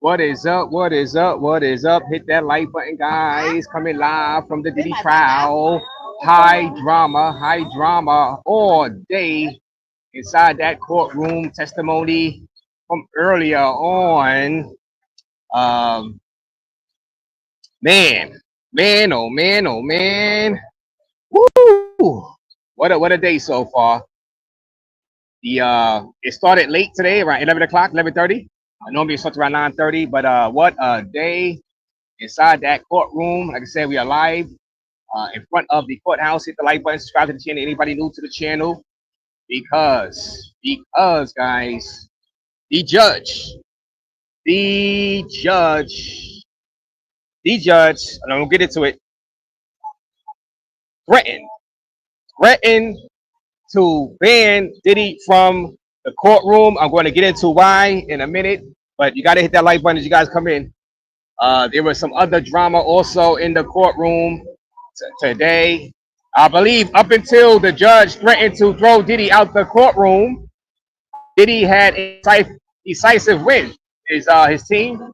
What is up? What is up? What is up? Hit that like button, guys. Coming live from the Diddy trial. High drama all day inside that courtroom testimony from earlier on. Um, man, man, oh man, oh man. Woo! What a day so far. It started late today, around 11 o'clock, 11:30. Normally it starts around 9:30, but what a day inside that courtroom. Like I said, we are live in front of the courthouse. Hit the like button, subscribe to the channel. Anybody new to the channel? Because guys, the judge, the judge, the judge, and I'm gonna get into it. Threatened, threatened to ban Diddy from the courtroom. I'm going to get into why in a minute, but you got to hit that like button as you guys come in. There was some other drama also in the courtroom today. I believe up until the judge threatened to throw Diddy out the courtroom, Diddy had a decisive win. His team.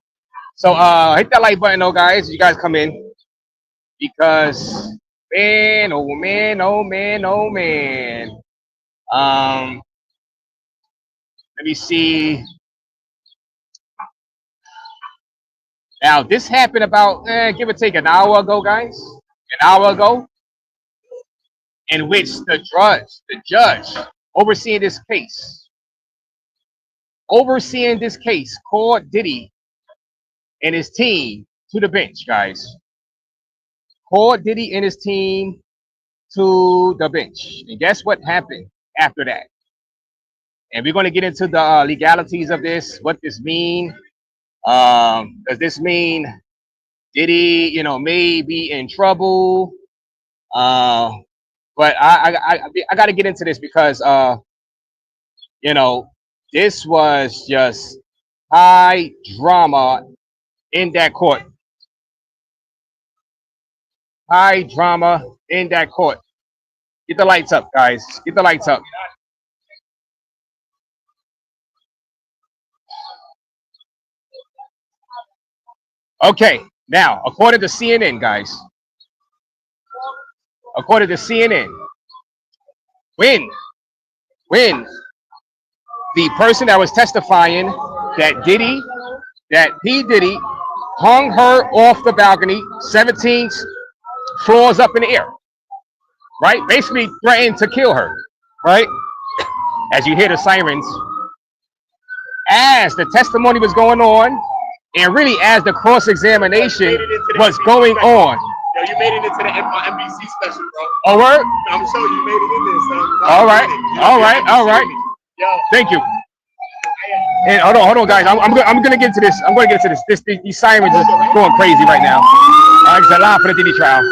So hit that like button, though, guys. As you guys come in, because man, oh man, oh man, oh man. Let me see. Now this happened about give or take an hour ago, guys. An hour ago, in which the judge overseeing this case, called Diddy and his team to the bench, guys. Called Diddy and his team to the bench. And guess what happened after that? And we're going to get into the legalities of this, what this means. Does this mean Diddy, may be in trouble? But I got to get into this because, this was just high drama in that court. High drama in that court. Get the lights up, guys. Get the lights up. Okay, now, according to CNN, guys, according to CNN, when the person that was testifying that P. Diddy hung her off the balcony 17 floors up in the air, right? Basically threatened to kill her, right? As you hear the sirens, as the testimony was going on, and really as the cross-examination was going on. Yo, you made it into the NBC special, bro. Oh, word? I'm showing you made it in there, son. All right, all right. Yo, thank you. And hold on, guys. I'm gonna get to this. I'm gonna get to this. These sirens are going crazy right now. It's a lot for the Diddy trial.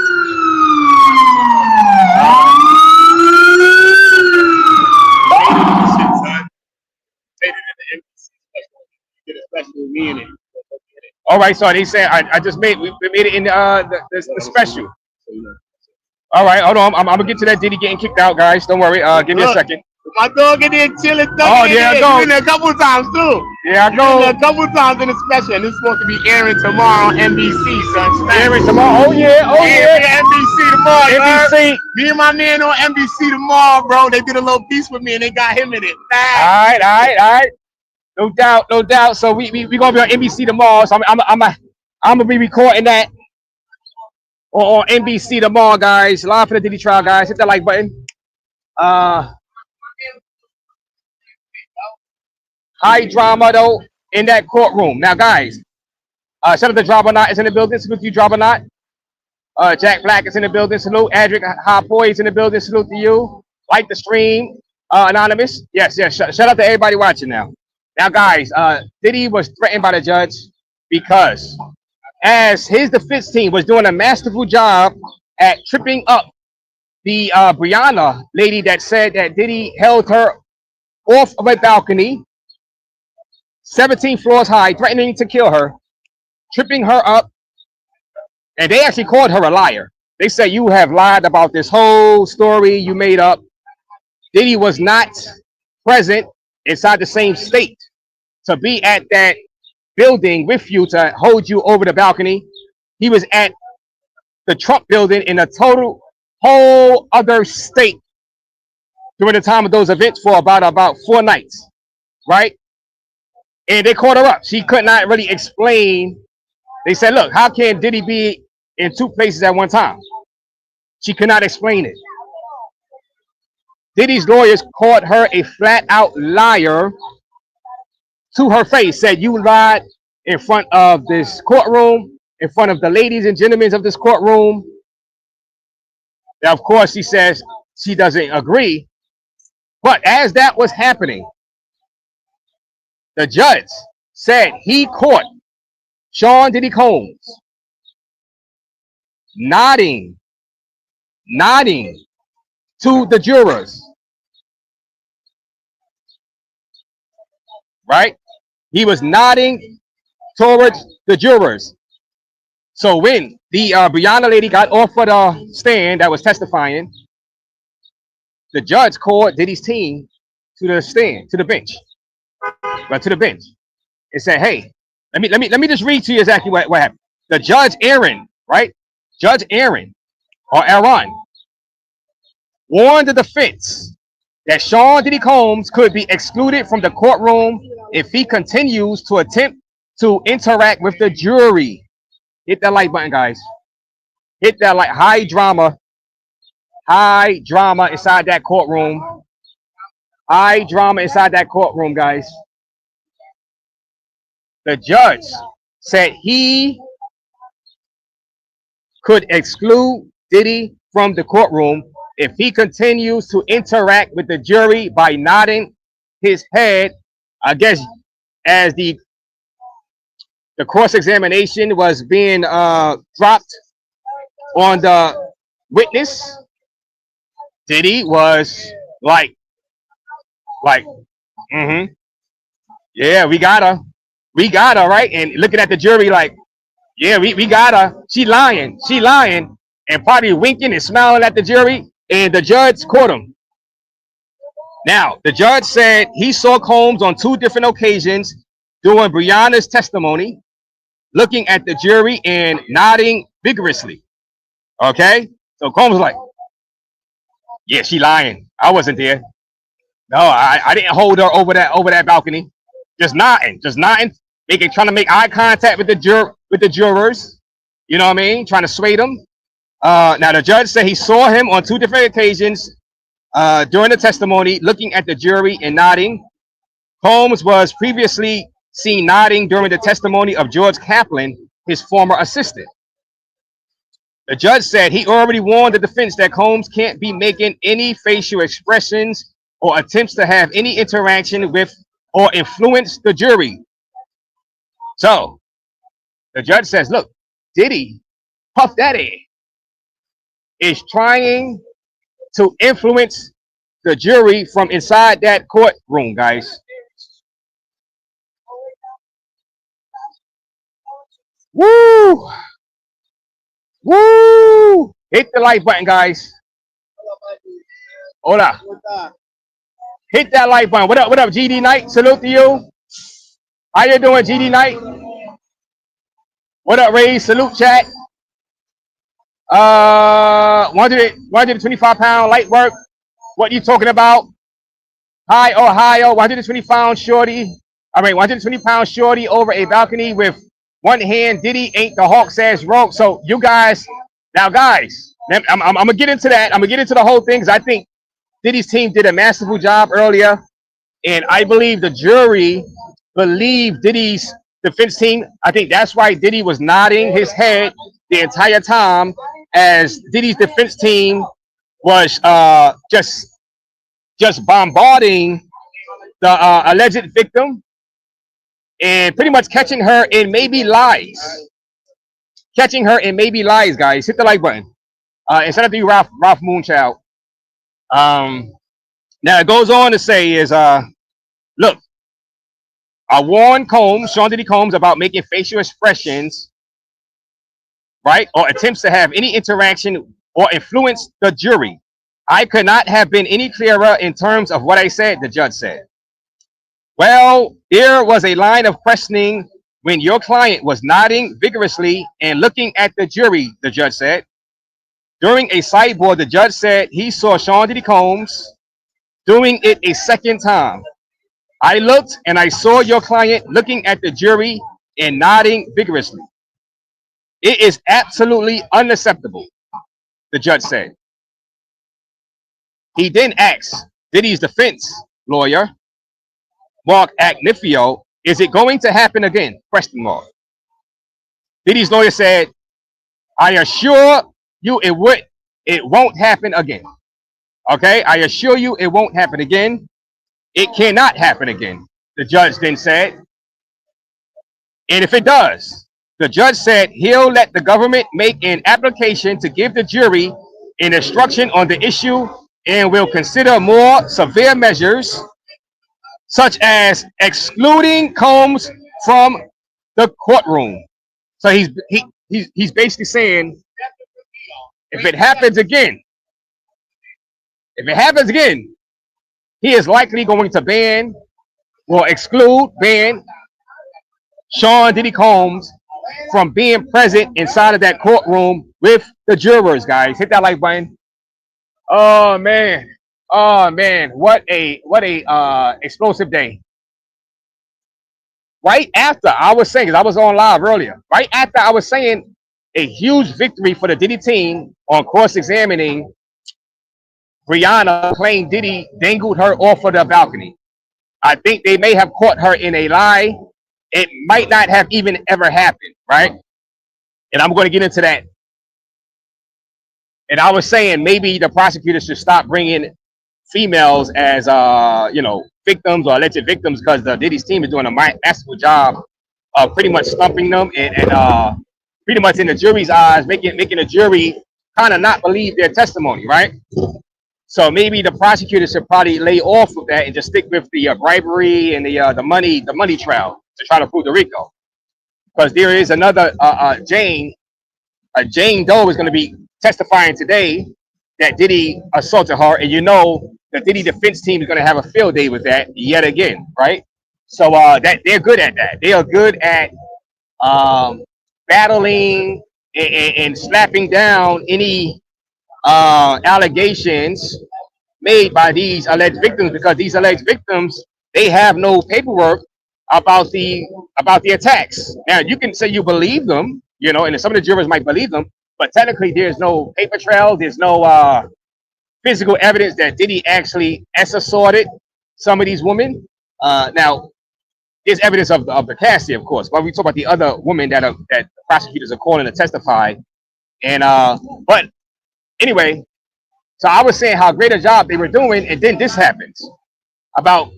All right, so they said I just we made it in the special. All right, hold on. I'm gonna get to that Diddy getting kicked out, guys. Don't worry. Give me a second. My dog in there chilling. Oh, yeah, I go. Been there a couple of times too. Yeah, I go. A couple of times in the special, and it's supposed to be airing tomorrow on NBC, son. Airing tomorrow? Oh yeah. NBC tomorrow. NBC. Me and my man on NBC tomorrow, bro. They did a little piece with me, and they got him in it. All right. No doubt. So we gonna be on NBC tomorrow. So I'm gonna be recording that on NBC tomorrow, guys. Live for the Diddy trial, guys. Hit that like button. High drama though in that courtroom. Now, guys, shout out to Drabonaut is in the building. Salute to you, Drabonaut. Jack Black is in the building. Salute. Adric High is in the building. Salute to you. Like the stream. Anonymous. Yes. Shout out to everybody watching now. Now, guys, Diddy was threatened by the judge because as his defense team was doing a masterful job at tripping up the Brianna lady that said that Diddy held her off of a balcony 17 floors high, threatening to kill her, tripping her up, and they actually called her a liar. They said, you have lied about this whole story you made up. Diddy was not present inside the same state to be at that building with you to hold you over the balcony. He was at the Trump building in a total whole other state during the time of those events for about 4 nights, right? And they caught her up. She could not really explain. They said, look, how can Diddy be in 2 places at one time? She could not explain it. Diddy's lawyers called her a flat out liar to her face, said you lied in front of this courtroom, in front of the ladies and gentlemen of this courtroom. Now, of course, she says she doesn't agree. But as that was happening, the judge said he caught Sean Diddy Combs nodding to the jurors, right? He was nodding towards the jurors. So when the Brianna lady got off of the stand that was testifying, the judge called Diddy's team to the stand, to the bench, and said, "Hey, let me just read to you exactly what happened." The judge Aaron, right? Judge Aaron or Aaron warned the defense that Sean Diddy Combs could be excluded from the courtroom if he continues to attempt to interact with the jury. Hit that like button, guys. Hit that like. High drama inside that courtroom. High drama inside that courtroom, guys. The judge said he could exclude Diddy from the courtroom if he continues to interact with the jury by nodding his head, I guess, as the cross-examination was being dropped on the witness. Diddy was like, yeah, we got her, right? And looking at the jury like, yeah, we got her. She lying, and probably winking and smiling at the jury. And the judge caught him. Now, the judge said he saw Combs on 2 different occasions during Brianna's testimony, looking at the jury and nodding vigorously. Okay? So Combs was like, yeah, she lying. I wasn't there. No, I didn't hold her over that balcony. Just nodding, trying to make eye contact with the jurors. You know what I mean? Trying to sway them. Now the judge said he saw him on 2 different occasions during the testimony, looking at the jury and nodding. Combs was previously seen nodding during the testimony of George Kaplan, his former assistant. The judge said he already warned the defense that Combs can't be making any facial expressions or attempts to have any interaction with or influence the jury. So the judge says, look, Diddy, Puff Daddy, is trying to influence the jury from inside that courtroom, guys. Woo! Woo! Hit the like button, guys. Hola. Hit that like button. What up, GD Knight? Salute to you. How you doing, GD Knight? What up, Ray? Salute, chat. 125-pound light work. What you talking about? Hi, Ohio. 120-pound shorty. 120-pound shorty over a balcony with one hand. Diddy ain't the Hawks ass rope. So you guys, now guys, I'm gonna get into that. I'm gonna get into the whole thing because I think Diddy's team did a masterful job earlier, and I believe the jury believed Diddy's defense team. I think that's why Diddy was nodding his head the entire time as Diddy's defense team was just bombarding the alleged victim and pretty much catching her in maybe lies. Guys. Hit the like button. And shout out to you, Ralph Moonchild. Now it goes on to say is, look, I warned Sean Diddy Combs about making facial expressions, right, or attempts to have any interaction or influence the jury. I could not have been any clearer in terms of what I said, the judge said. Well, there was a line of questioning when your client was nodding vigorously and looking at the jury, the judge said. During a sideboard, the judge said he saw Sean Diddy Combs doing it a second time. I looked and I saw your client looking at the jury and nodding vigorously. It is absolutely unacceptable, the judge said. He then asked Diddy's defense lawyer, Mark Agnifio, is it going to happen again? Question mark. Diddy's lawyer said, I assure you it won't happen again. Okay, I assure you it won't happen again. It cannot happen again, the judge then said. And if it does, the judge said he'll let the government make an application to give the jury an instruction on the issue and will consider more severe measures, such as excluding Combs from the courtroom. So he's basically saying, if it happens again, he is likely going to ban Sean Diddy Combs from being present inside of that courtroom with the jurors, guys. Hit that like button. Oh man. What a explosive day. Right after I was saying, because I was on live earlier, right after I was saying a huge victory for the Diddy team on cross-examining Brianna, claimed Diddy dangled her off of the balcony. I think they may have caught her in a lie. It might not have even ever happened, right? And I'm going to get into that. And I was saying maybe the prosecutors should stop bringing females as victims or alleged victims, because the Diddy's team is doing a masterful job of pretty much stumping them and pretty much in the jury's eyes making the jury kind of not believe their testimony, right? So maybe the prosecutors should probably lay off with that and just stick with the bribery and the money trial to try to prove the RICO, because there is another Jane Doe is going to be testifying today that Diddy assaulted her, and the Diddy defense team is going to have a field day with that yet again, right? So that they're good at that. They are good at battling and slapping down any allegations made by these alleged victims, because these alleged victims, they have no paperwork about the attacks. Now you can say you believe them, and some of the jurors might believe them, but technically there's no paper trail, there's no physical evidence that Diddy actually assaulted some of these women. Now there's evidence of the Cassie, of course, but we talk about the other women that the prosecutors are calling to testify. And but anyway, so I was saying how great a job they were doing, and then this happens about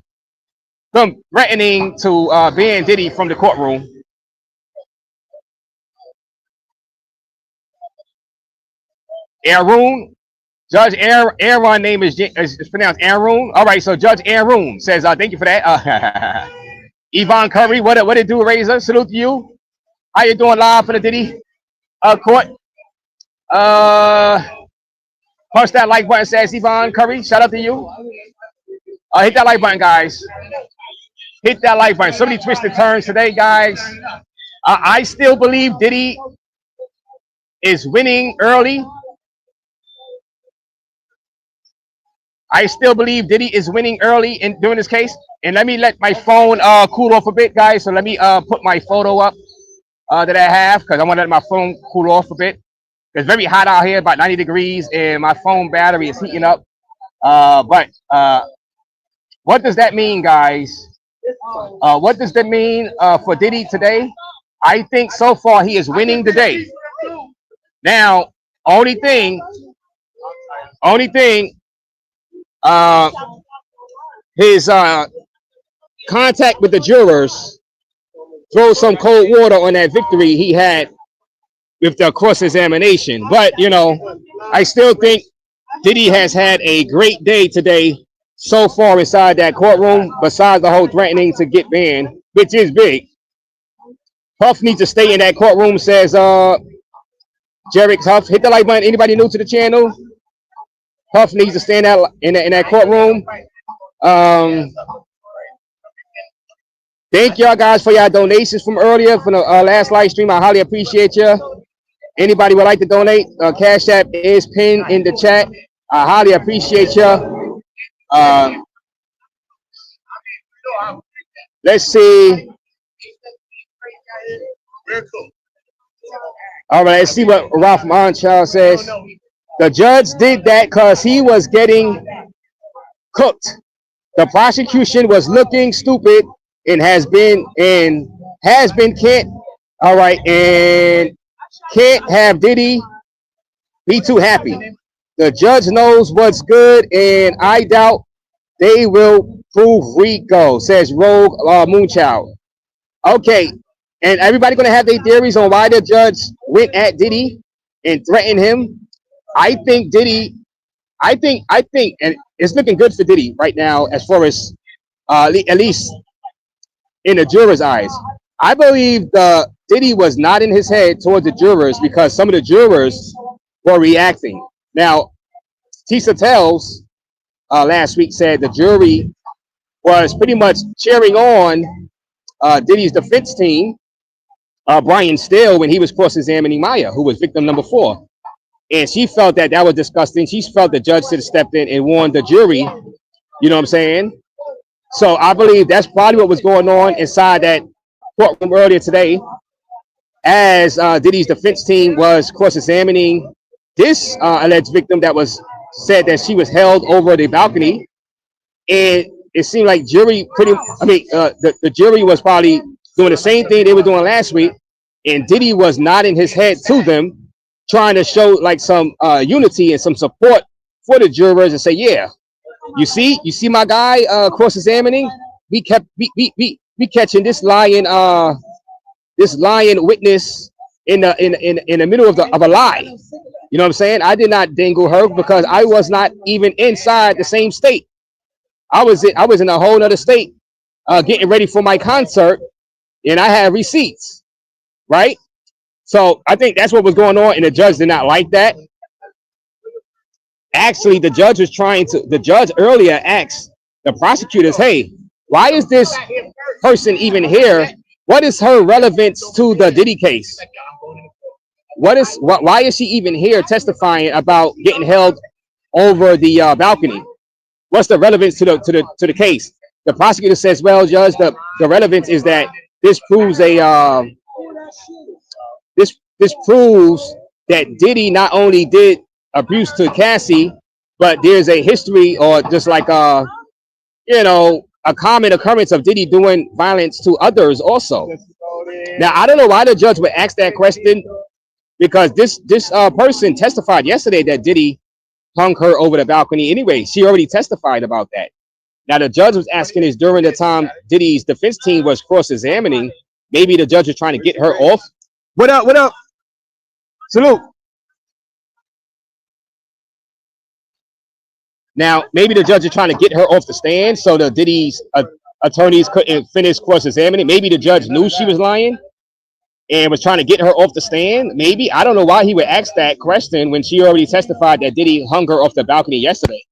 them threatening to ban Diddy from the courtroom. Judge Aaron name is pronounced Aaron. All right, so Judge Aaron says, thank you for that. Yvonne Curry, what it do, Razor? Salute to you. How you doing live for the Diddy court? Punch that like button, says Yvonne Curry. Shout out to you. Hit that like button, guys. Hit that like button. So many twisted turns today, guys. I still believe Diddy is winning early. I still believe Diddy is winning early during this case. And let me let my phone cool off a bit, guys. So let me put my photo up that I have, because I want to let my phone cool off a bit. It's very hot out here, about 90 degrees, and my phone battery is heating up. But what does that mean, guys? What does that mean for Diddy today? I think so far he is winning the day. Now, only thing, his contact with the jurors throws some cold water on that victory he had with the cross-examination. But, I still think Diddy has had a great day today so far inside that courtroom, besides the whole threatening to get banned, which is big. Huff needs to stay in that courtroom, says Jarek Huff. Hit the like button. Anybody new to the channel? Huff needs to stay in that courtroom. Thank y'all guys for your donations from earlier from the last live stream. I highly appreciate you. Anybody would like to donate? Cash App is pinned in the chat. I highly appreciate you. Let's see. All right, let's see what Ralph Monchild says. The judge did that because he was getting cooked. The prosecution was looking stupid and can't. All right, and can't have Diddy be too happy. The judge knows what's good, and I doubt they will prove Rico, says Rogue Moonchild. Okay, and everybody gonna have their theories on why the judge went at Diddy and threatened him. I think Diddy. I think, and it's looking good for Diddy right now as far as at least in the jurors' eyes. I believe the Diddy was not in his head towards the jurors because some of the jurors were reacting. Now, Tisa Tells last week said the jury was pretty much cheering on Diddy's defense team, Brian Steele, when he was cross-examining Maya, who was victim number 4. And she felt that was disgusting. She felt the judge should have stepped in and warned the jury. You know what I'm saying? So I believe that's probably what was going on inside that courtroom earlier today, as Diddy's defense team was cross-examining this alleged victim that was said that she was held over the balcony, and it seemed like the jury was probably doing the same thing they were doing last week, and Diddy was nodding his head to them, trying to show like some unity and some support for the jurors and say, yeah, you see my guy cross-examining. We catching this lying witness in the middle of a lie. You know what I'm saying? I did not dangle her because I was not even inside the same state. I was in a whole other state getting ready for my concert, and I had receipts, right? So I think that's what was going on, and the judge did not like that. Actually, the judge earlier asked the prosecutors, hey, why is this person even here? What is her relevance to the Diddy case? Why is she even here testifying about getting held over the balcony? What's the relevance to the case? The prosecutor says, well, Judge, the relevance is that this proves this proves that Diddy not only did abuse to Cassie, but there's a history, or just like a common occurrence of Diddy doing violence to others also. Now I don't know why the judge would ask that question, because this person testified yesterday that Diddy hung her over the balcony anyway. She already testified about that. Now the judge was asking this during the time Diddy's defense team was cross-examining. Maybe the judge was trying to get her off. What up? What up? Salute. Now, maybe the judge is trying to get her off the stand so the Diddy's attorneys couldn't finish cross-examining. Maybe the judge knew she was lying and was trying to get her off the stand. Maybe. I don't know why he would ask that question when she already testified that Diddy hung her off the balcony yesterday.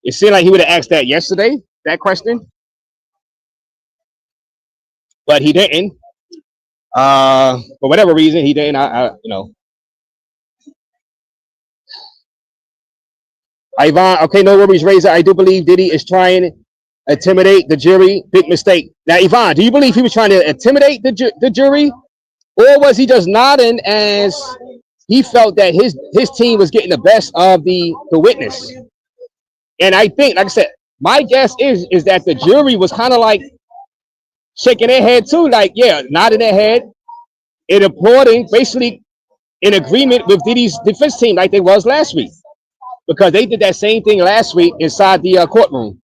It seemed like he would have asked that yesterday, that question. But he didn't. For whatever reason, he didn't. Ivan, okay, no worries, Razor. I do believe Diddy is trying to intimidate the jury. Big mistake. Now, Ivan, do you believe he was trying to intimidate the jury? Or was he just nodding as he felt that his team was getting the best of the witness? And I think, like I said, my guess is that the jury was kind of like shaking their head too, like, yeah, nodding their head and applauding, basically in agreement with Diddy's defense team like they was last week. Because they did that same thing last week inside the courtroom.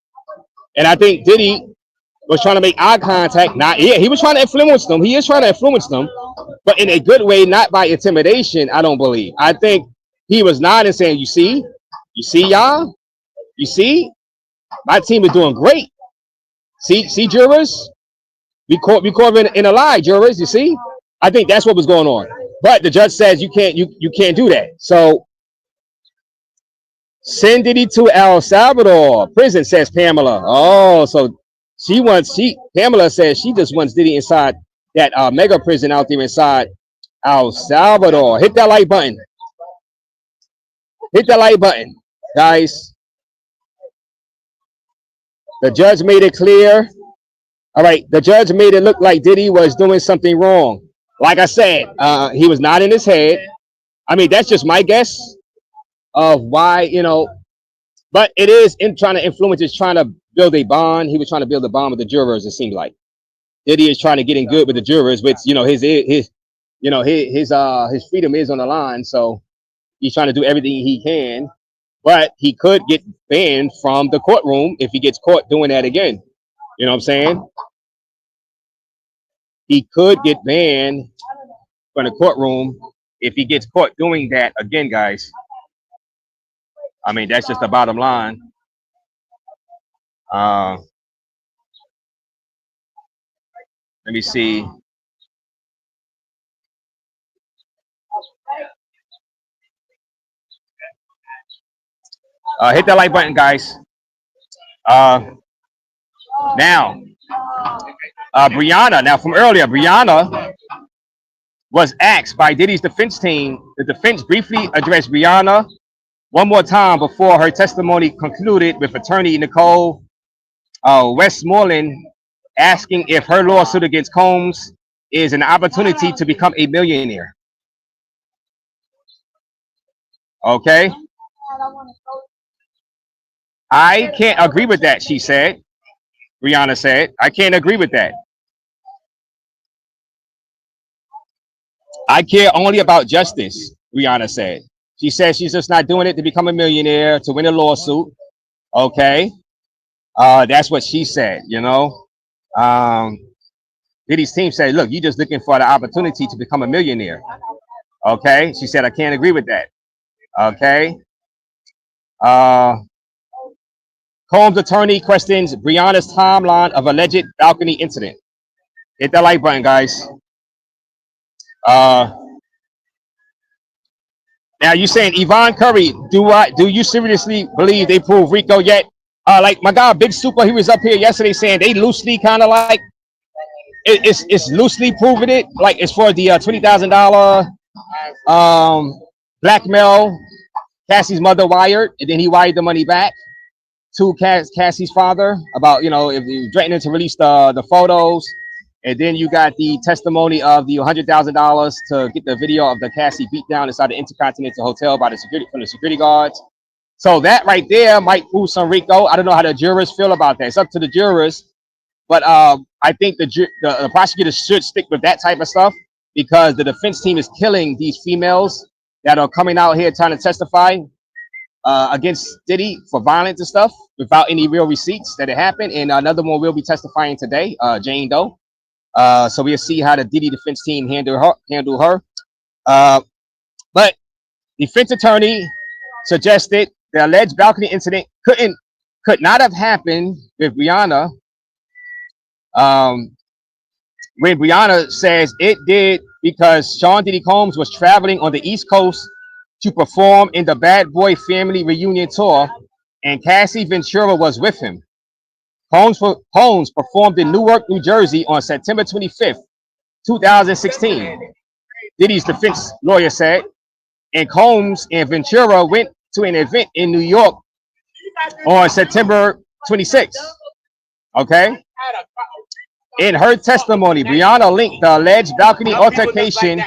And I think Diddy was trying to make eye contact. He was trying to influence them. He is trying to influence them, but in a good way, not by intimidation, I don't believe. I think he was nodding saying, you see y'all? You see? My team is doing great. See, jurors? We caught in a lie, jurors, you see? I think that's what was going on. But the judge says you can't do that. So send Diddy to El Salvador prison, says Pamela. Oh, so Pamela says she just wants Diddy inside that mega prison out there inside El Salvador. Hit that like button. Hit that like button, guys. The judge made it clear. All right, the judge made it look like Diddy was doing something wrong. Like I said, he was not in his head. I mean, that's just my guess of why, but it is in trying to influence, it's trying to build a bond. He was trying to build a bond with the jurors, it seemed like. Diddy is trying to get in good with the jurors, which, his freedom is on the line. So he's trying to do everything he can, but he could get banned from the courtroom if he gets caught doing that again. You know what I'm saying? He could get banned from the courtroom if he gets caught doing that again, guys. I mean, that's just the bottom line. Let me see. Hit that like button, guys. Now, Brianna. Now, from earlier, Brianna was asked by Diddy's defense team. The defense briefly addressed Brianna one more time before her testimony concluded, with attorney Nicole Westmoreland asking if her lawsuit against Combs is an opportunity to become a millionaire. Okay. I can't agree with that, she said. Brianna said, I can't agree with that. I care only about justice, Brianna said. She said she's just not doing it to become a millionaire, to win a lawsuit. Okay. That's what she said, Diddy's team said, look, you're just looking for the opportunity to become a millionaire. Okay. She said, I can't agree with that. Okay. Combs' attorney questions Brianna's timeline of alleged balcony incident. Hit that like button, guys. Now you saying Yvonne Curry, do you seriously believe they proved Rico yet? Like my guy Big Super, he was up here yesterday saying they loosely kind of like it's loosely proving it, like it's for the $20,000 blackmail Cassie's mother wired, and then he wired the money back to Cassie's father about, if he threatening to release the photos. And then you got the testimony of the $100,000 to get the video of the Cassie beat down inside the Intercontinental Hotel by the security guards. So that right there might prove some Rico. I don't know how the jurors feel about that. It's up to the jurors. But I think the prosecutors should stick with that type of stuff, because the defense team is killing these females that are coming out here trying to testify against Diddy for violence and stuff without any real receipts that it happened. And another one will be testifying today, Jane Doe. So we'll see how the Diddy defense team handle her. But defense attorney suggested the alleged balcony incident could not have happened with Brianna. When Brianna says it did because Sean Diddy Combs was traveling on the East Coast to perform in the Bad Boy Family Reunion Tour, and Cassie Ventura was with him. Combs performed in Newark, New Jersey on September 25th, 2016. Diddy's defense lawyer said, and Combs and Ventura went to an event in New York on September 26th. Okay. In her testimony, Brianna linked the alleged balcony altercation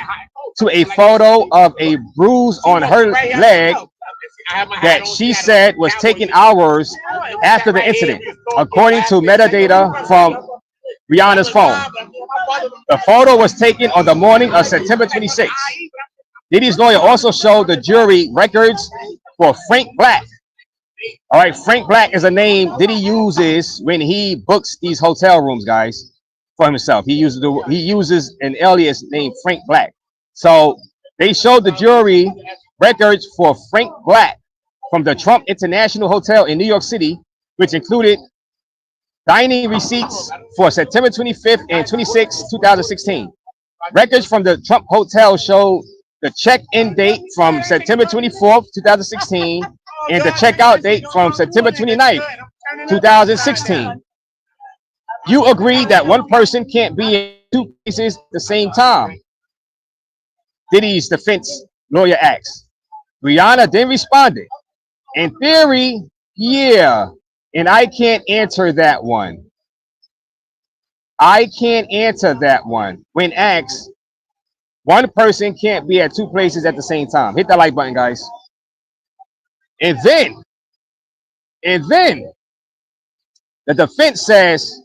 to a photo of a bruise on her leg that she said was taken hours after the incident, according to metadata from Brianna's phone. The photo was taken on the morning of September 26th. Diddy's lawyer also showed the jury records for Frank Black. All right, Frank Black is a name Diddy uses when he books these hotel rooms, guys, for himself. He uses an alias named Frank Black. So they showed the jury records for Frank Black from the Trump International Hotel in New York City, which included dining receipts for September 25th and 26th, 2016. Records from the Trump Hotel showed the check-in date from September 24th, 2016, and the checkout date from September 29th, 2016. You agree that one person can't be in two places at the same time. Diddy's defense lawyer asked. Rihanna then responded, in theory, yeah. And I can't answer that one. I can't answer that one. When asked, one person can't be at two places at the same time. Hit that like button, guys. And then, and then, the defense says,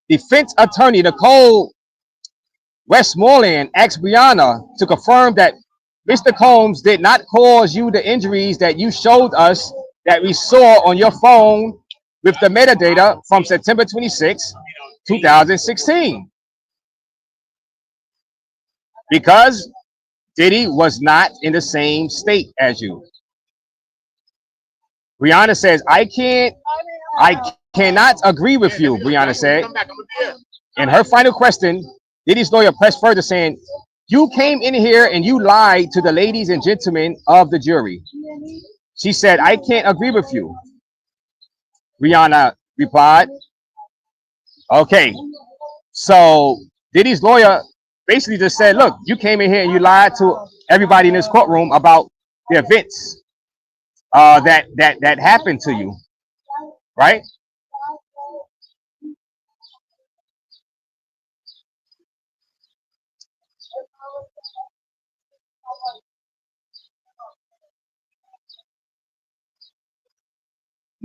defense attorney Nicole Westmoreland asked Brianna to confirm that Mr. Combs did not cause you the injuries that you showed us that we saw on your phone with the metadata from September 26, 2016. Because Diddy was not in the same state as you. Brianna says, I cannot agree with you, Brianna said. In her final question, Diddy's lawyer pressed further, saying, you came in here and you lied to the ladies and gentlemen of the jury. She said, I can't agree with you. Rihanna replied, okay. So Diddy's lawyer basically just said, look, you came in here and you lied to everybody in this courtroom about the events that happened to you, right?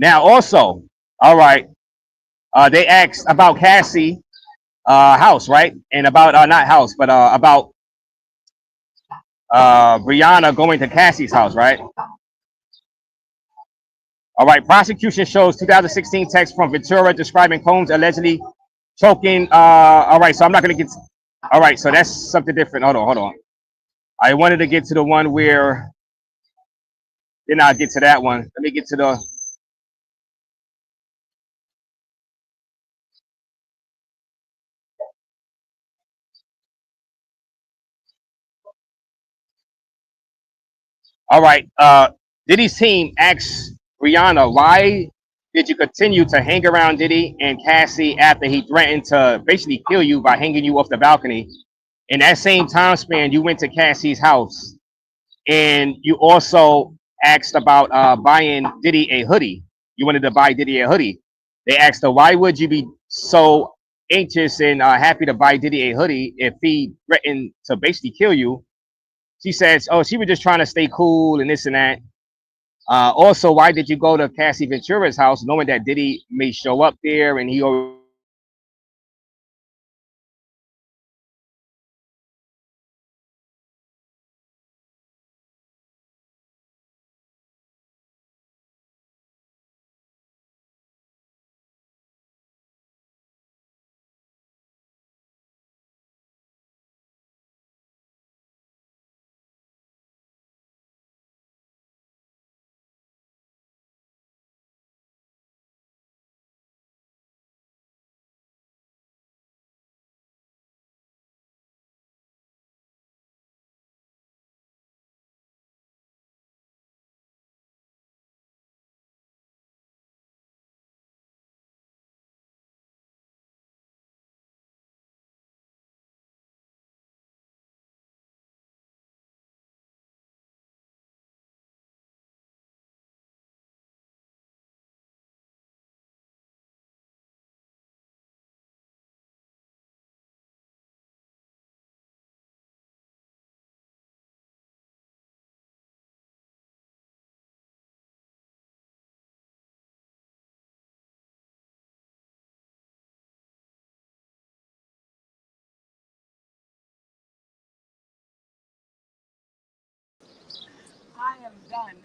Now also, all right, they asked about Cassie house, right? And about not house, but about Brianna going to Cassie's house, right? All right, prosecution shows 2016 text from Ventura describing Combs allegedly choking. All right, so I'm not gonna get. All right, so that's something different. Hold on. I wanted to get to the one where. Then I'll get to that one. Let me get to the. All right. Diddy's team asks Rihanna, why did you continue to hang around Diddy and Cassie after he threatened to basically kill you by hanging you off the balcony? In that same time span, you went to Cassie's house and you also asked about buying Diddy a hoodie. You wanted to buy Diddy a hoodie. They asked her, why would you be so anxious and happy to buy Diddy a hoodie if he threatened to basically kill you? She says, oh, she was just trying to stay cool and this and that. Also, why did you go to Cassie Ventura's house knowing that Diddy may show up there and he already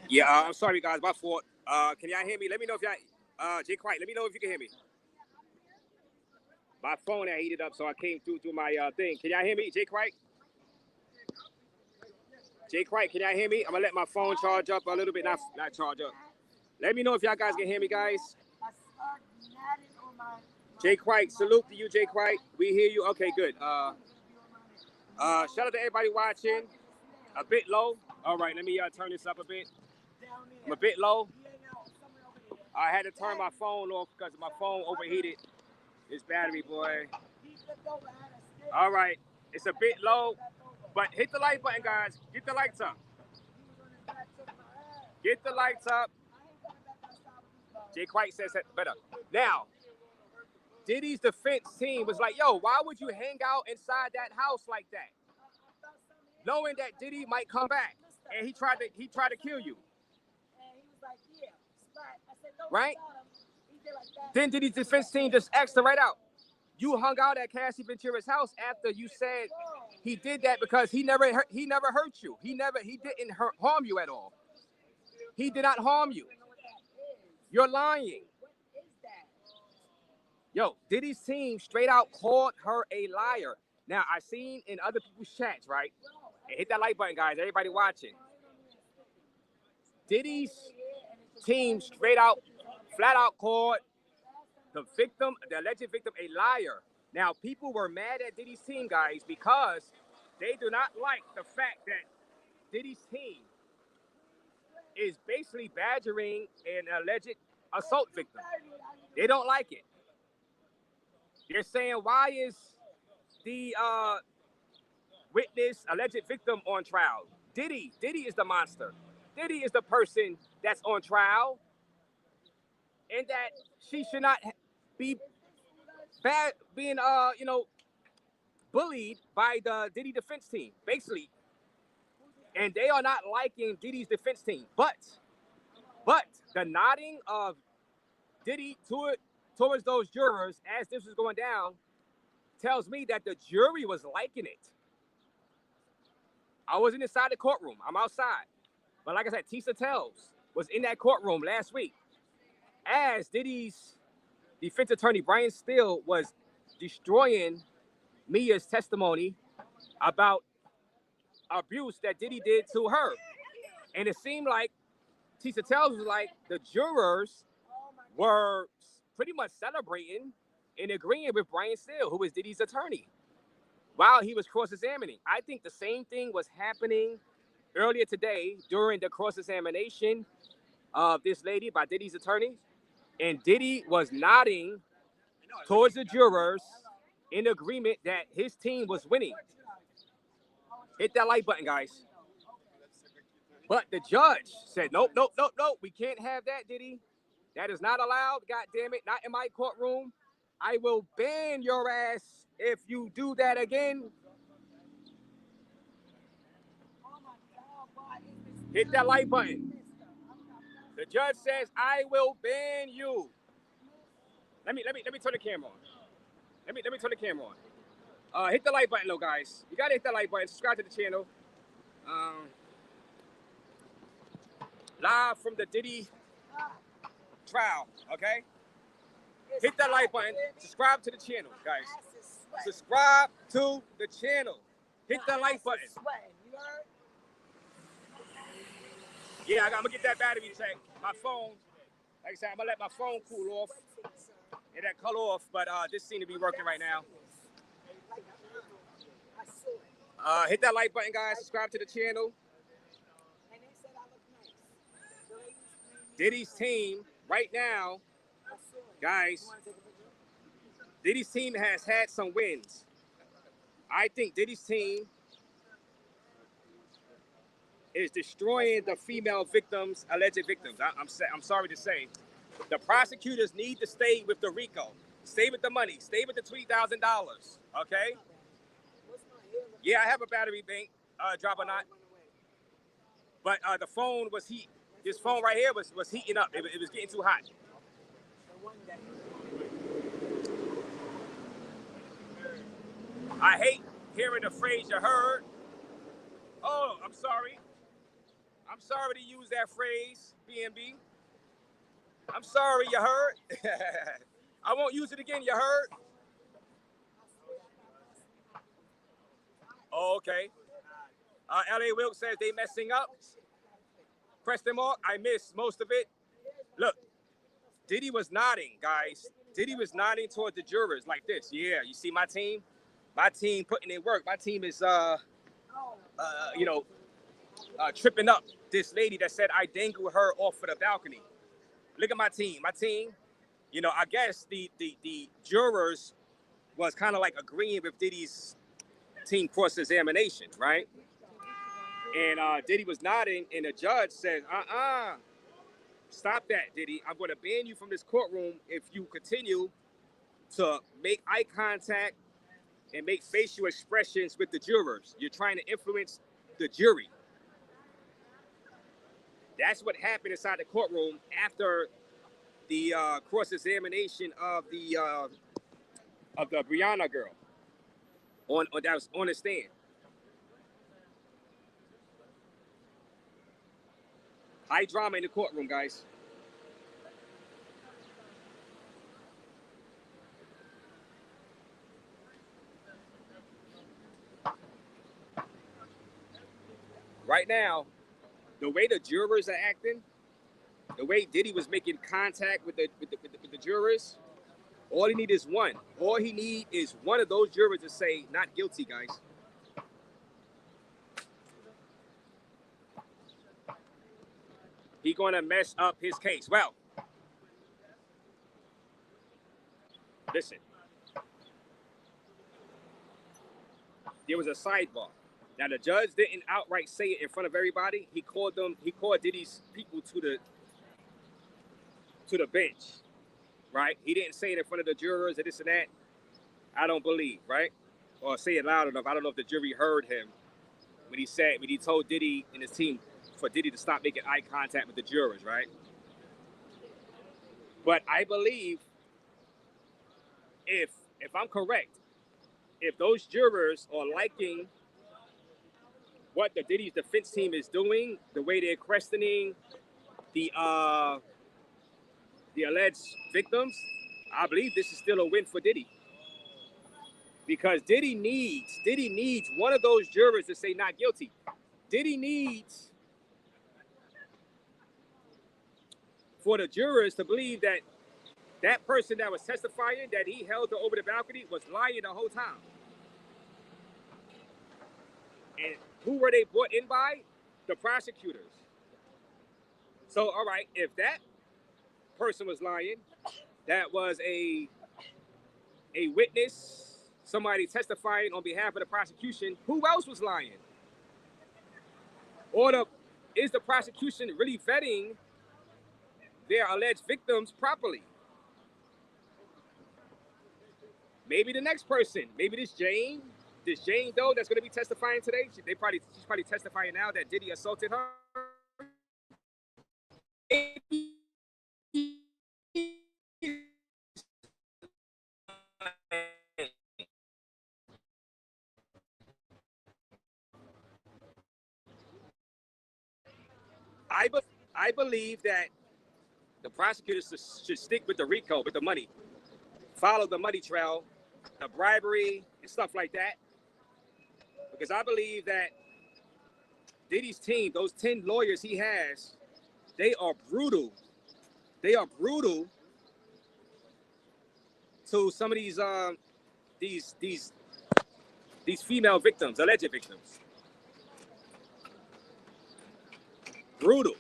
Yeah, I'm sorry, guys. My fault. Can y'all hear me? Let me know if y'all. Jay White, let me know if you can hear me. My phone had heated up, so I came through my thing. Can y'all hear me, Jay White? Jay White, can y'all hear me? I'm gonna let my phone charge up a little bit. Not charge up. Let me know if y'all guys can hear me, guys. Jay White, salute to you, Jay White. We hear you. Okay, good. Shout out to everybody watching. A bit low. All right, let me turn this up a bit. I'm a bit low. I had to turn my phone off because my phone overheated. This battery, boy. All right. It's a bit low, but hit the like button, guys. Get the lights up. Get the lights up. Jay White says that better. Now, Diddy's defense team was like, yo, why would you hang out inside that house like that? Knowing that Diddy might come back and he tried to kill you. Right? Then Diddy's defense team just asked him right out. You hung out at Cassie Ventura's house after you said he did that because he never hurt you. He didn't harm you at all. He did not harm you. You're lying. Yo, Diddy's team straight out called her a liar. Now, I seen in other people's chats, right? And hit that like button, guys. Everybody watching. Diddy's team straight out, flat out called the alleged victim, a liar. Now, people were mad at Diddy's team, guys, because they do not like the fact that Diddy's team is basically badgering an alleged assault victim. They don't like it. They're saying, why is the witness, alleged victim on trial? Diddy is the monster. Diddy is the person that's on trial, and that she should not be being bullied by the Diddy defense team, basically. And they are not liking Diddy's defense team. But the nodding of Diddy towards those jurors as this was going down tells me that the jury was liking it. I wasn't inside the courtroom. I'm outside. But like I said, Tisa Tells was in that courtroom last week as Diddy's defense attorney, Brian Steele, was destroying Mia's testimony about abuse that Diddy did to her. And it seemed like Tisa Tells was like the jurors were pretty much celebrating and agreeing with Brian Steele, who was Diddy's attorney, while he was cross-examining. I think the same thing was happening earlier today during the cross-examination of this lady by Diddy's attorney. And Diddy was nodding towards the jurors in agreement that his team was winning. Hit that like button, guys. But the judge said, nope, we can't have that, Diddy. That is not allowed, God damn it, not in my courtroom. I will ban your ass if you do that again. Hit that like button. The judge says, I will ban you. Let me turn the camera on. Let me turn the camera on. Hit the like button, though, guys. You gotta hit that like button. Subscribe to the channel. Live from the Diddy trial, okay? Hit that like button. Subscribe to the channel, guys. Subscribe to the channel. Hit that like button. Yeah, I'm gonna get that battery check. My phone, like I said, I'm gonna let my phone cool off. It had cut off, but this seems to be working right now. Hit that like button, guys. Subscribe to the channel. Diddy's team right now, guys. Diddy's team has had some wins. I think Diddy's team is destroying the female victims, alleged victims. I'm sorry to say. The prosecutors need to stay with the RICO. Stay with the money. Stay with the $3,000, okay? Yeah, I have a battery bank, drop or not. But the phone was heat. This phone right here was heating up. It was getting too hot. I hate hearing the phrase you heard. Oh, I'm sorry. I'm sorry to use that phrase, BNB. I'm sorry, you heard. I won't use it again, you heard. Oh, okay. L.A. Wilkes says they messing up. Preston Mark, I missed most of it. Look, Diddy was nodding, guys. Diddy was nodding toward the jurors like this. Yeah, you see my team? My team putting in work. My team is, tripping up this lady that said I dangle her off of the balcony. Look at my team. My team, You know, I guess the jurors was kind of like agreeing with Diddy's team cross-examination, right? And Diddy was nodding, and the judge said, stop that, Diddy. I'm going to ban you from this courtroom if you continue to make eye contact and make facial expressions with the jurors. You're trying to influence the jury. That's what happened inside the courtroom after the cross-examination of the Brianna girl that was on the stand. High drama in the courtroom, guys. Right now, the way the jurors are acting, the way Diddy was making contact with the jurors, all he need is one. All he need is one of those jurors to say, not guilty, guys. He's going to mess up his case. Well, listen. There was a sidebar. Now, the judge didn't outright say it in front of everybody. He called Diddy's people to the bench, right? He didn't say it in front of the jurors and this and that. I don't believe, right? Or say it loud enough. I don't know if the jury heard him when he told Diddy and his team for Diddy to stop making eye contact with the jurors, right? But I believe if I'm correct, if those jurors are liking what the Diddy's defense team is doing, the way they're questioning the alleged victims, I believe this is still a win for Diddy. Because Diddy needs one of those jurors to say not guilty. Diddy needs for the jurors to believe that that person that was testifying that he held her over the balcony was lying the whole time. And who were they brought in by? The prosecutors. So, all right, if that person was lying, that was a witness, somebody testifying on behalf of the prosecution, who else was lying? Or is the prosecution really vetting their alleged victims properly? Maybe the next person, maybe this Jane Doe that's going to be testifying today, she's probably testifying now that Diddy assaulted her. I believe that the prosecutors should stick with the RICO, with the money, follow the money trail, the bribery and stuff like that, because I believe that Diddy's team, those 10 lawyers he has, they are brutal. They are brutal to some of these female victims, alleged victims. Brutal.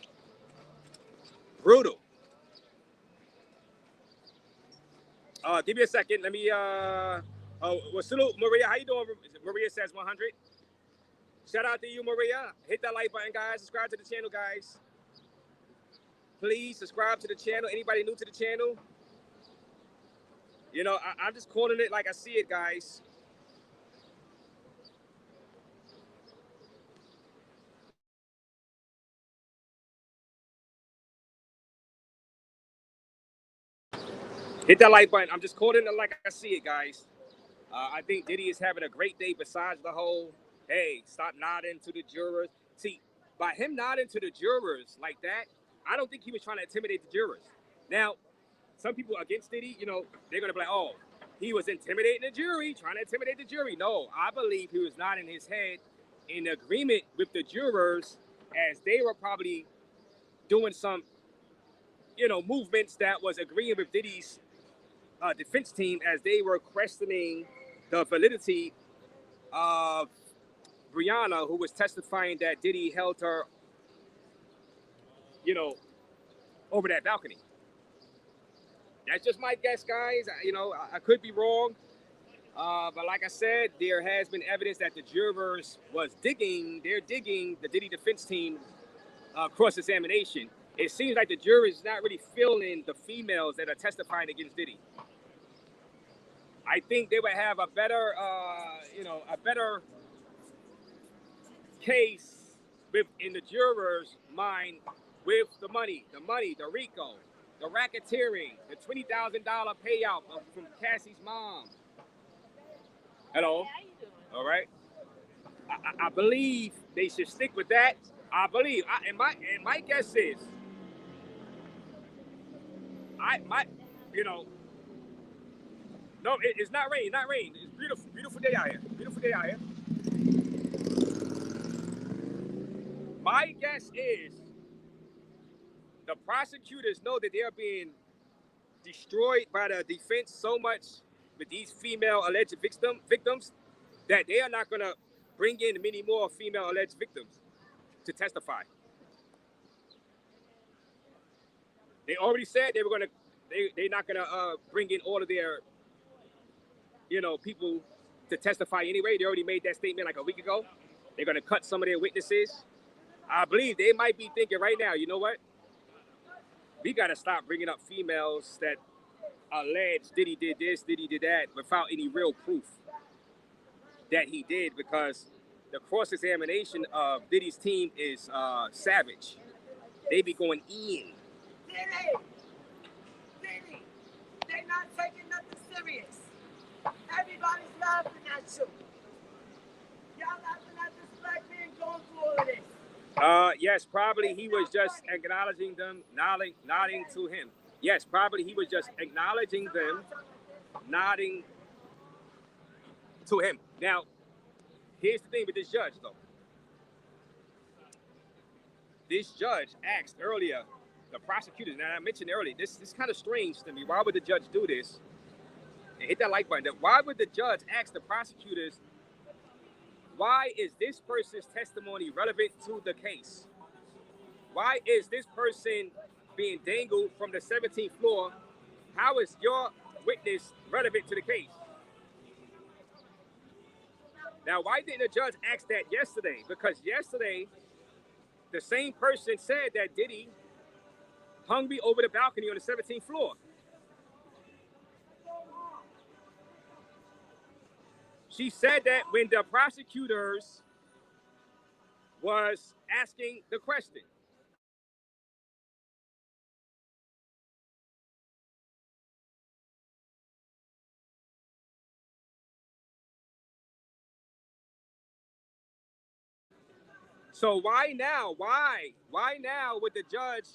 Give me a second. Let me salute Maria. How you doing? Maria says 100. Shout out to you, Maria. Hit that like button, guys. Subscribe to the channel, guys. Please subscribe to the channel. Anybody new to the channel? You know, I'm just calling it like I see it, guys. Hit that like button. I'm just calling it like I see it, guys. I think Diddy is having a great day besides the whole, hey, stop nodding to the jurors. See, by him nodding to the jurors like that, I don't think he was trying to intimidate the jurors. Now, some people against Diddy, you know, they're going to be like, oh, he was intimidating the jury, trying to intimidate the jury. No, I believe he was nodding his head in agreement with the jurors as they were probably doing some, you know, movements that was agreeing with Diddy's defense team as they were questioning the validity of Brianna, who was testifying that Diddy held her, you know, over that balcony. That's just my guess, guys. I could be wrong. But like I said, there has been evidence that the jurors they're digging the Diddy defense team cross-examination. It seems like the jury is not really feeling the females that are testifying against Diddy. I think they would have a better, a better case in the jurors' mind with the money, the RICO, the racketeering, the $20,000 payout from Cassie's mom. Hello. All right. I believe they should stick with that. I believe, and my guess is, no, it's not rain, not rain. It's beautiful, beautiful day out here. Beautiful day out here. My guess is the prosecutors know that they are being destroyed by the defense so much with these female alleged victims that they are not going to bring in many more female alleged victims to testify. They already said they were going to, they're not going to bring in all of their, people to testify anyway. They already made that statement like a week ago. They're going to cut some of their witnesses. I believe they might be thinking right now, you know what? We got to stop bringing up females that allege Diddy did this, Diddy did that, without any real proof that he did, because the cross-examination of Diddy's team is savage. They be going in. Diddy, they're not taking nothing serious. Everybody's laughing at you. Y'all laughing at this black man going through all of this. Yes, probably he was just acknowledging them, nodding to him. Yes, probably he was just acknowledging them, nodding to him. Now, here's the thing with this judge, though. This judge asked earlier, the prosecutors, and I mentioned earlier, this is kind of strange to me. Why would the judge do this? And hit that like button. Why would the judge ask the prosecutors, why is this person's testimony relevant to the case? Why is this person being dangled from the 17th floor? How is your witness relevant to the case? Now, why didn't the judge ask that yesterday? Because yesterday, the same person said that Diddy hung me over the balcony on the 17th floor. She said that when the prosecutors was asking the question. So why now? Why now would the judge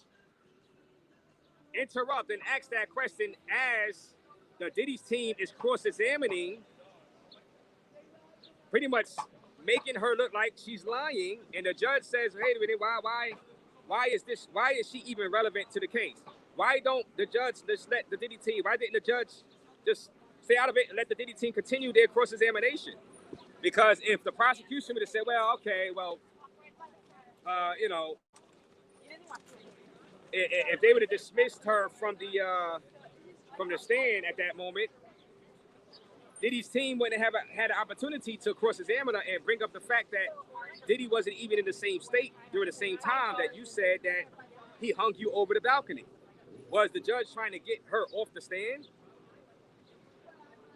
interrupt and ask that question as the Diddy's team is cross-examining, pretty much making her look like she's lying, and the judge says, "Hey, why is she even relevant to the case? Why don't the judge just let the Diddy team? Why didn't the judge just stay out of it and let the Diddy team continue their cross-examination?" Because if the prosecution would have said, "Well, okay, well, if they would have dismissed her from the stand at that moment, Diddy's team wouldn't have had an opportunity to cross-examine her and bring up the fact that Diddy wasn't even in the same state during the same time that you said that he hung you over the balcony." Was the judge trying to get her off the stand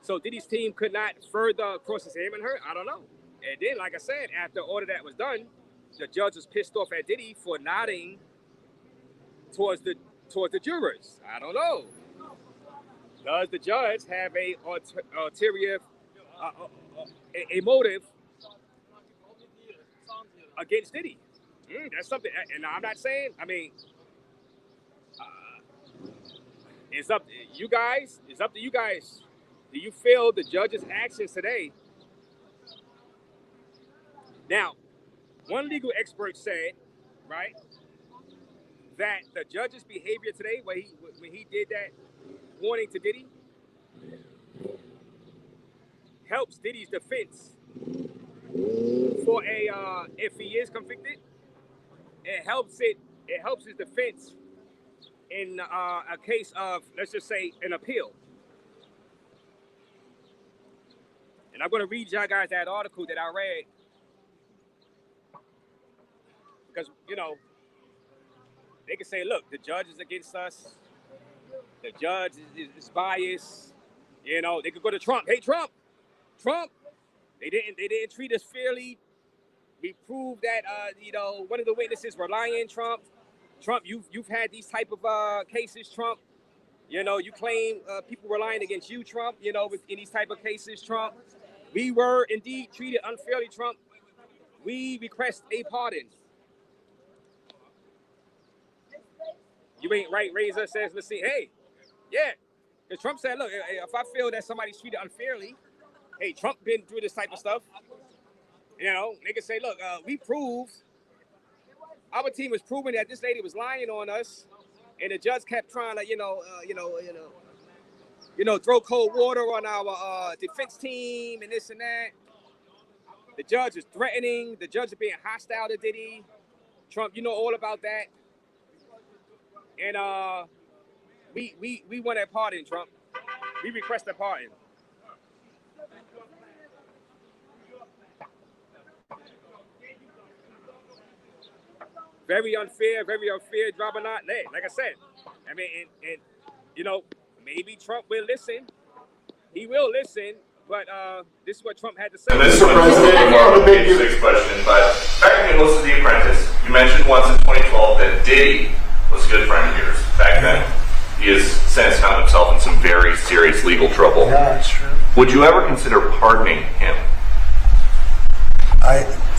so Diddy's team could not further cross-examine her? I don't know. And then, like I said, after all of that was done, the judge was pissed off at Diddy for nodding towards the jurors. I don't know. Does the judge have a ulterior, a motive against Diddy? That's something, and I'm not saying, I mean, it's up to you guys. It's up to you guys. Do you feel the judge's actions today? Now, one legal expert said, right, that the judge's behavior today, when he did that warning to Diddy, helps Diddy's defense for if he is convicted. It helps his defense in a case of, let's just say, an appeal. And I'm going to read y'all guys that article that I read because, you know, they can say, look, the judge is against us. The judge is biased. You know, they could go to Trump. Hey, Trump, they didn't treat us fairly. We proved that, you know, one of the witnesses were lying, Trump. Trump, you've had these type of cases, Trump. You know, you claim people were lying against you, Trump, you know, in these type of cases, Trump. We were indeed treated unfairly, Trump. We request a pardon. You ain't right, Razor says, let's see, hey, yeah. Because Trump said, look, if I feel that somebody's treated unfairly, hey, Trump been through this type of stuff. You know, they can say, look, we proved, our team was proving that this lady was lying on us, and the judge kept trying to, throw cold water on our defense team and this and that. The judge is threatening. The judge is being hostile to Diddy. Trump, you know all about that. And we want that pardon, Trump. We request a pardon. Very unfair, drop or not. Like I said, I mean, and you know, maybe Trump will listen. He will listen, but this is what Trump had to say. And this is more of a basic question, but back when you listened to The Apprentice, you mentioned once in 2012 that Diddy was a good friend of yours back then. He has since found himself in some very serious legal trouble. Yeah, that's true. Would you ever consider pardoning him?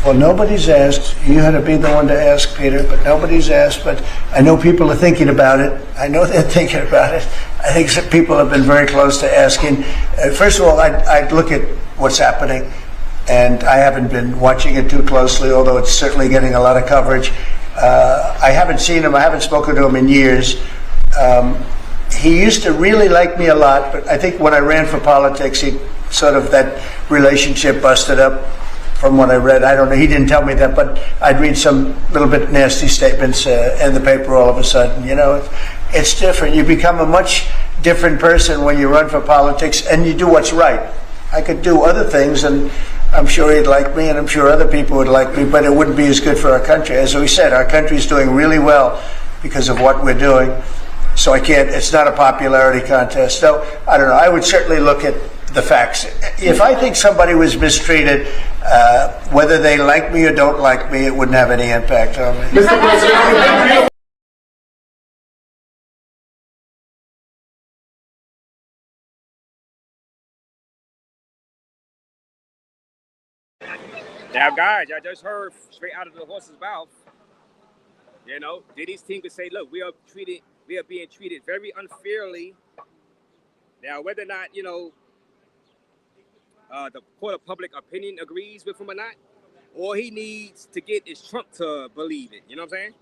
Well, nobody's asked. You had to be the one to ask, Peter, but nobody's asked. But I know people are thinking about it. I know they're thinking about it. I think some people have been very close to asking. First of all, I'd look at what's happening, and I haven't been watching it too closely, although it's certainly getting a lot of coverage. I haven't seen him. I haven't spoken to him in years. He used to really like me a lot, but I think when I ran for politics, that relationship busted up. From what I read, I don't know. He didn't tell me that, but I'd read some little bit nasty statements in the paper all of a sudden. You know, it's different. You become a much different person when you run for politics and you do what's right. I could do other things, and I'm sure he'd like me, and I'm sure other people would like me, but it wouldn't be as good for our country. As we said, our country's doing really well because of what we're doing. So it's not a popularity contest. So, I don't know. I would certainly look at the facts. If I think somebody was mistreated, whether they like me or don't like me, it wouldn't have any impact on me. Mr. President, Now, guys, I just heard straight out of the horse's mouth. You know, Diddy's team could say, look, we are being treated very unfairly. Now, whether or not, the court of public opinion agrees with him or not, all he needs to get is Trump to believe it. You know what I'm saying?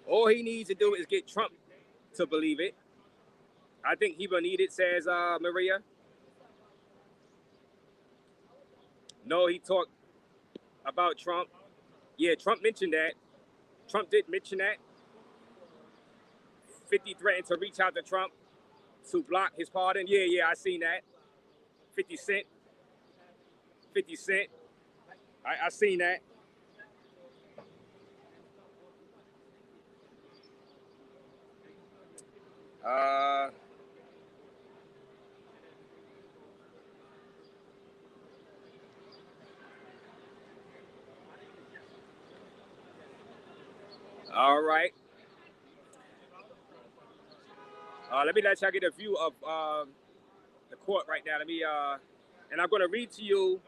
All he needs to do is get Trump to believe it. I think he will need it, says Maria. No, he talked about Trump. Yeah, Trump mentioned that. Trump did mention that. 50 threatened to reach out to Trump to block his pardon. Yeah, I seen that. 50 Cent. I seen that. All right. Let me let y'all get a view of the court right now. And I'm going to read to you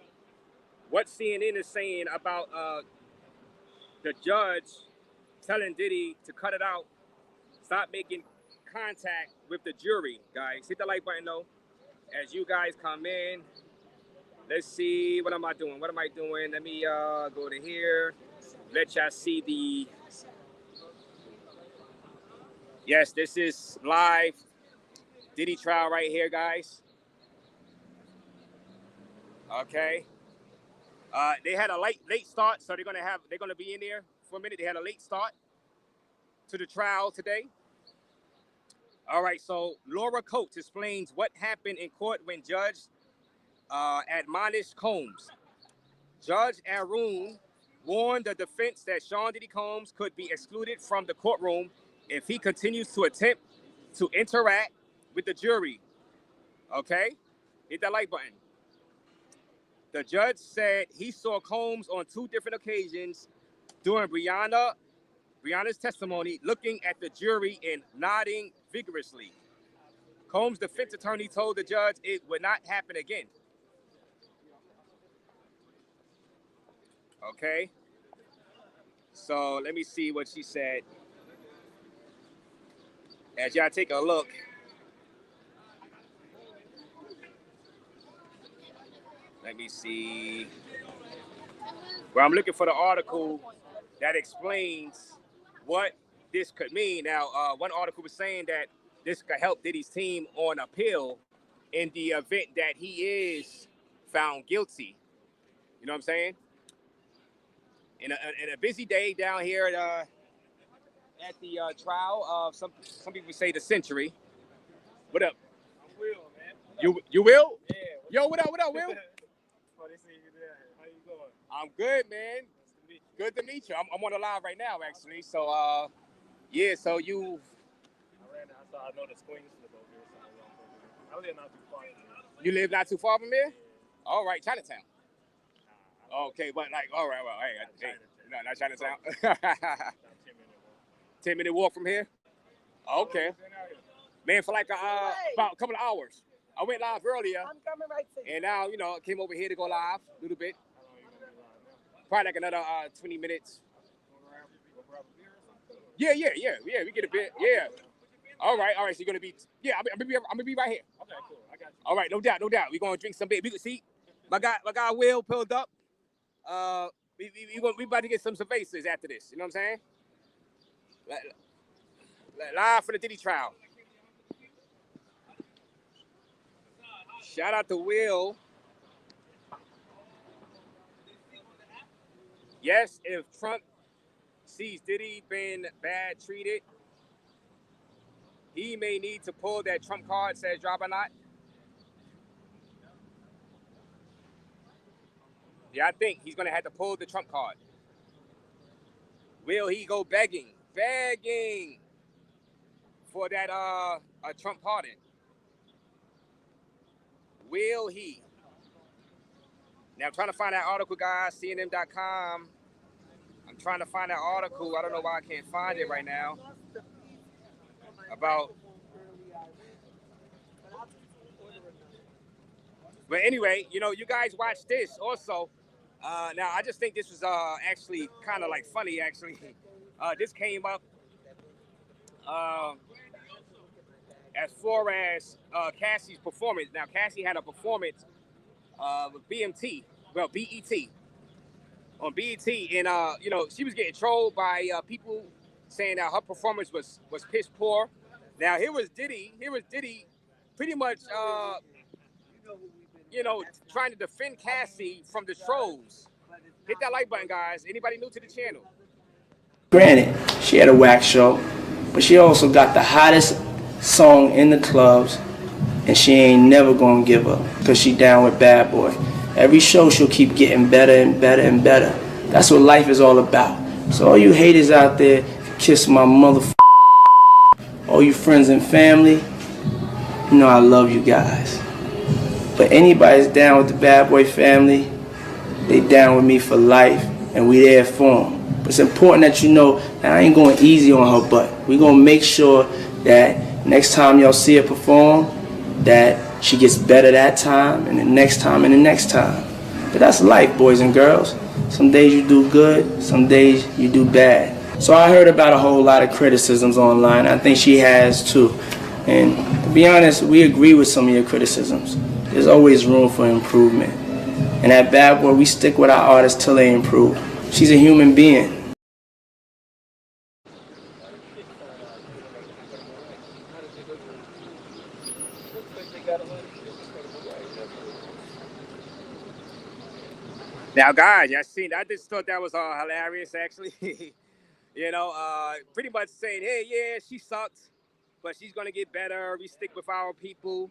what CNN is saying about the judge telling Diddy to cut it out, stop making contact with the jury. Guys, hit the like button though. As you guys come in, let's see, what am I doing? Let me go to here. Let y'all see the, yes, this is live Diddy trial right here, guys. Okay. They had a late start, so they're gonna be in there for a minute. They had a late start to the trial today. All right, so Laura Coates explains what happened in court when Judge admonished Combs. Judge Arun warned the defense that Sean Diddy Combs could be excluded from the courtroom if he continues to attempt to interact with the jury. Okay? Hit that like button. The judge said he saw Combs on 2 different occasions during Brianna's testimony, looking at the jury and nodding vigorously. Combs' defense attorney told the judge it would not happen again. Okay? So let me see what she said. As y'all take a look. Let me see. Well, I'm looking for the article that explains what this could mean. Now, one article was saying that this could help Diddy's team on appeal in the event that he is found guilty. You know what I'm saying? In a busy day down here at the trial of some people say the century. What up? I'm Will, man. You will? Yeah. Yo, what up, Will? Oh, they see you there. How you going? I'm good, man. Nice to meet you. Good to meet you. I'm on the live right now, actually. So, yeah. So you. I know the swings flip over here, so I live not too far from here. You live not too far from here? Yeah. All right, Chinatown. Nah, Okay, but like, all right, well, hey, no, not Chinatown. 10-minute walk from here. Okay, man, for like about a couple of hours. I went live earlier, I'm coming right to you. and now came over here to go live a little bit. Probably like another 20 minutes. Yeah. We get a bit. Yeah. All right. So you're gonna be? Yeah, I'm gonna be right here. Okay, cool. I got you. All right, no doubt. We're gonna drink some beer. We can see my guy Will pulled up. We about to get some cervezas after this. You know what I'm saying? Live for the Diddy trial. Shout out to Will. Yes, if Trump sees Diddy been bad treated, he may need to pull that Trump card, says Drop or Not. Yeah, I think he's going to have to pull the Trump card. Will he go begging for that a Trump pardon? Will he? Now, I'm trying to find that article, guys, CNN.com. I'm trying to find that article. I don't know why I can't find it right now. About. But anyway, you guys watch this also. Now, I just think this was actually kind of like funny, actually. This came up as far as Cassie's performance. Now, Cassie had a performance with BET, on BET, and she was getting trolled by people saying that her performance was piss poor. Now, here was Diddy pretty much trying to defend Cassie from the trolls. Hit that like button, guys. Anybody new to the channel? Granted, she had a whack show, but she also got the hottest song in the clubs, and she ain't never gonna give up because she down with Bad Boy. Every show she'll keep getting better and better and better. That's what life is all about. So all you haters out there, kiss my motherfucker. All you friends and family, I love you guys. But anybody's down with the Bad Boy family, they down with me for life, and we there for them. But it's important that you know that I ain't going easy on her butt. We gonna make sure that next time y'all see her perform, that she gets better that time, and the next time, and the next time. But that's life, boys and girls. Some days you do good, some days you do bad. So I heard about a whole lot of criticisms online. I think she has too. And to be honest, we agree with some of your criticisms. There's always room for improvement. And at Bad Boy, we stick with our artists till they improve. She's a human being. Now, guys, I just thought that was hilarious, actually. Pretty much saying, hey, yeah, she sucked, but she's gonna get better. We stick with our people.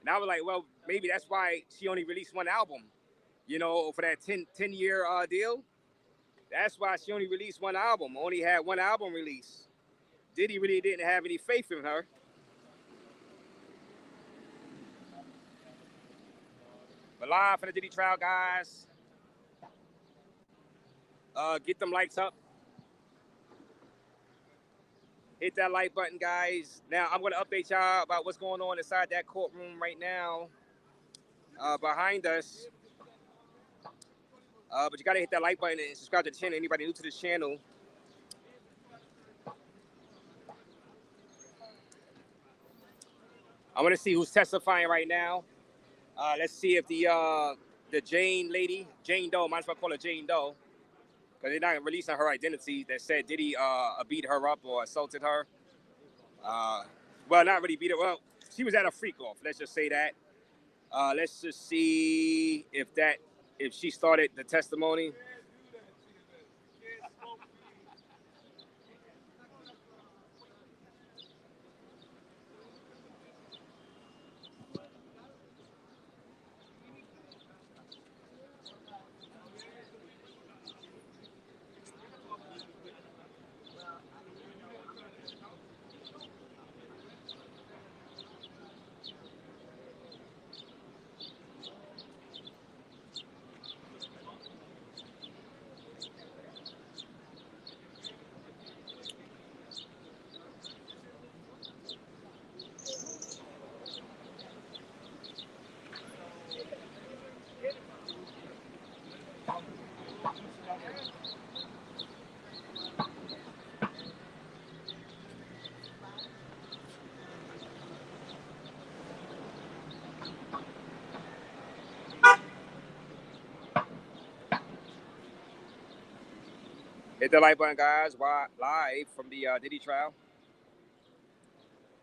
And I was like, well, maybe that's why she only released one album, for that 10-year deal. That's why she only released one album, only had one album release. Diddy really didn't have any faith in her. But live for the Diddy trial, guys. Get them likes up. Hit that like button, guys. Now, I'm going to update y'all about what's going on inside that courtroom right now behind us. But you got to hit that like button and subscribe to the channel. Anybody new to this channel, I want to see who's testifying right now. Let's see if the Jane lady, Jane Doe, might as well call her Jane Doe, because they're not releasing her identity, that said Diddy beat her up or assaulted her. Well, not really beat her. Well, she was at a freak off. Let's just say that. Let's just see if she started the testimony. Hit the like button, guys. Live from the Diddy trial.